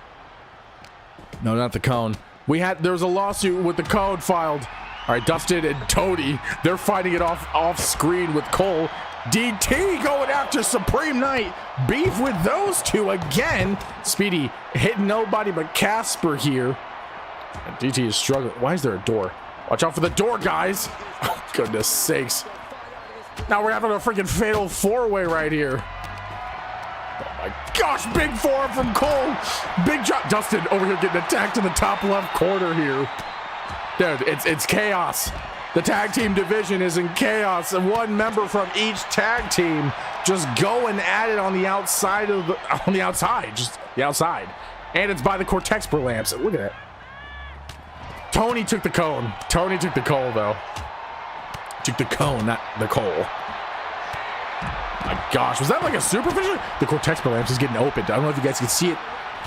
No, not the cone. There was a lawsuit with the code filed. All right, Dustin and Tony, they're fighting it off screen with Cole. DT going after Supreme Knight. Beef with those two again. Speedy hitting nobody but Casper here. And DT is struggling. Why is there a door? Watch out for the door, guys. Oh, goodness sakes. Now we're having a freaking fatal 4-way right here. Oh my gosh, big forearm from Cole. Big drop. Dustin over here getting attacked in the top left corner here. Dude, it's chaos. The tag team division is in chaos, and one member from each tag team just going at it on the outside just the outside. And it's by the Cortex Burlamps. Look at that. Tony took the cone. Tony took the Cole, though. Took the cone, not the Cole. My gosh, was that like a super finisher? The Cortex Burlamps is getting opened. I don't know if you guys can see it.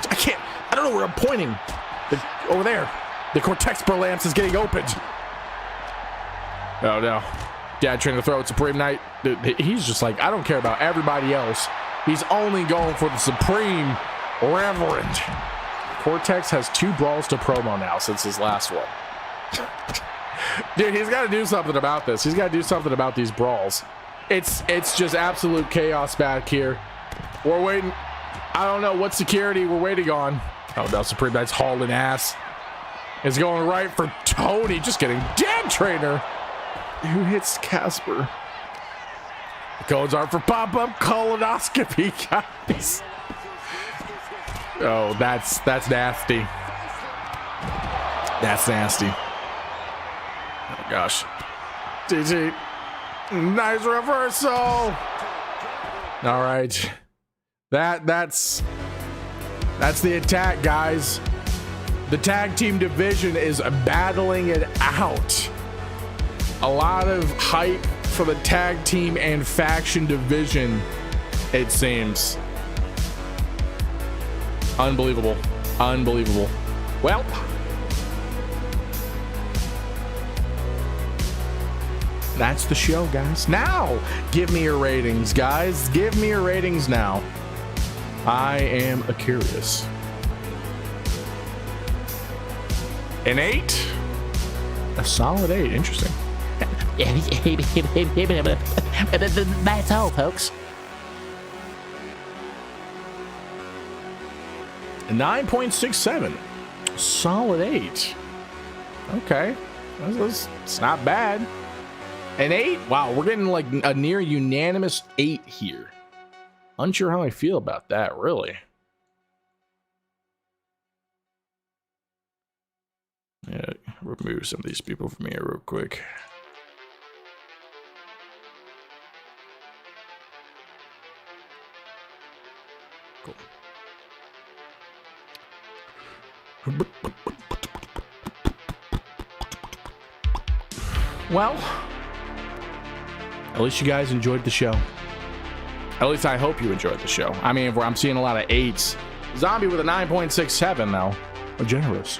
I don't know where I'm pointing. Over there. The Cortex Burlamps is getting opened. Oh no. Dad trying to throw it. Supreme Knight. He's just like, I don't care about everybody else. He's only going for the Supreme Reverend. Cortex has 2 brawls to promo now since his last one. Dude, he's got to do something about this. He's got to do something about these brawls. It's just absolute chaos back here. We're waiting. I don't know what security we're waiting on. Oh, no, Supreme Knight's hauling ass. Is going right for Tony. Just getting dead, trainer. Who hits Casper? The codes are for pop-up colonoscopy, guys. Oh, that's nasty. That's nasty. Oh gosh. DT. Nice reversal. All right. That's the attack, guys. The tag team division is battling it out. A lot of hype for the tag team and faction division, it seems. Unbelievable. Unbelievable. Well, that's the show, guys. Now, give me your ratings, guys. Give me your ratings now. I am curious. An 8? A solid 8. Interesting. That's all, folks. A 9.67. Solid 8. Okay. It's not bad. An 8? Wow, we're getting like a near unanimous 8 here. Unsure how I feel about that, really. Yeah, remove some of these people from here real quick. Cool. Well, at least you guys enjoyed the show. At least I hope you enjoyed the show. I mean, I'm seeing a lot of 8s. Zombie with a 9.67 though. Oh, generous.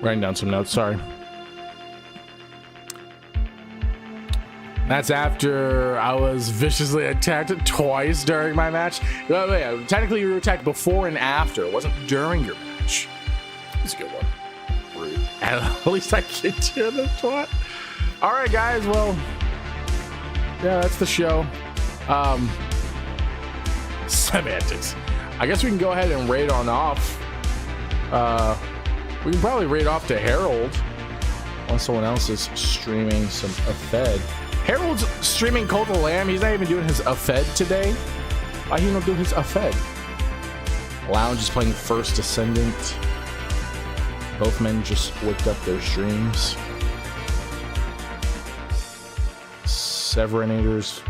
Writing down some notes, sorry. That's after I was viciously attacked twice during my match. Yeah, technically you were attacked before and after. It wasn't during your match. It's a good one. Rude. At least I get you the twat. Alright guys, well, yeah, that's the show. Semantics. I guess we can go ahead and raid on off. We can probably raid off to Harold unless someone else is streaming some efed. Harold's streaming Cult of Lamb. He's not even doing his efed today. Why he don't do his efed? Lounge is playing First Ascendant. Both men just whipped up their streams. Severinator's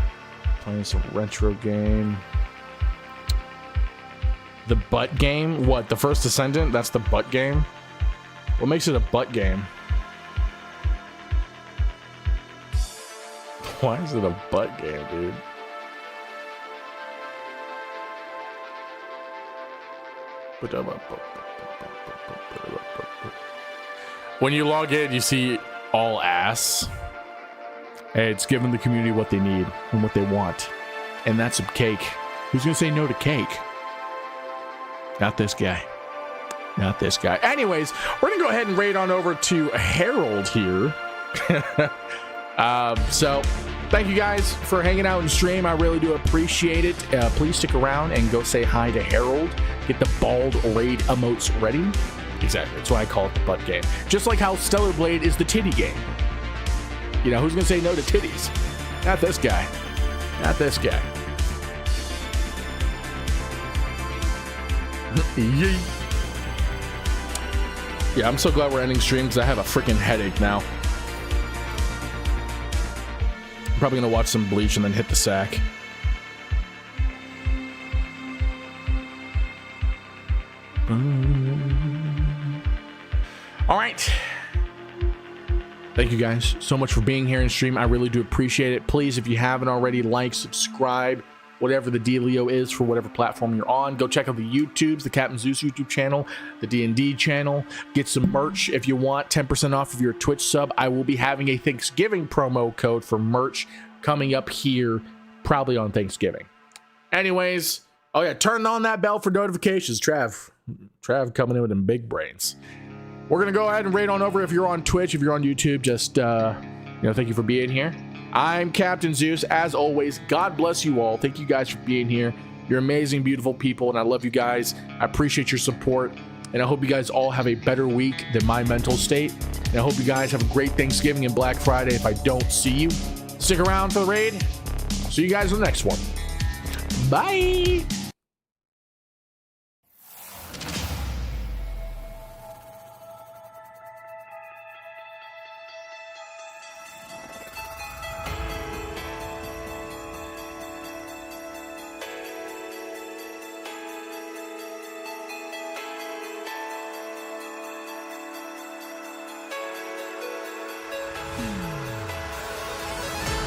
playing some retro game. The butt game? What? The First Ascendant? That's the butt game? What makes it a butt game? Why is it a butt game, dude? When you log in, you see all ass. Hey, it's giving the community what they need and what they want. And that's some cake. Who's gonna say no to cake? Not this guy. Not this guy. Anyways, we're gonna go ahead and raid on over to Harold here. So thank you guys for hanging out and stream. I really do appreciate it. Please stick around and go say hi to Harold. Get the bald raid emotes ready. Exactly. That's why I call it the butt game. Just like how Stellar Blade is the titty game. You know, who's gonna say no to titties? Not this guy. Not this guy. Yeah, I'm so glad we're ending stream because I have a freaking headache now. I'm probably gonna watch some Bleach and then hit the sack. All right. Thank you guys so much for being here in stream. I really do appreciate it. Please, if you haven't already, like, subscribe, whatever the dealio is for whatever platform you're on. Go check out the YouTubes, the Captain Zeus YouTube channel, the D&D channel. Get some merch if you want. 10% off of your Twitch sub. I will be having a Thanksgiving promo code for merch coming up here probably on Thanksgiving. Anyways, oh yeah, turn on that bell for notifications. Trav coming in with them big brains. We're gonna go ahead and raid on over. If you're on Twitch, if you're on YouTube, just thank you for being here. I'm Captain Zeus. As always, God bless you all. Thank you guys for being here. You're amazing, beautiful people, and I love you guys. I appreciate your support, and I hope you guys all have a better week than my mental state. And I hope you guys have a great Thanksgiving and Black Friday if I don't see you. Stick around for the raid. See you guys in the next one. Bye.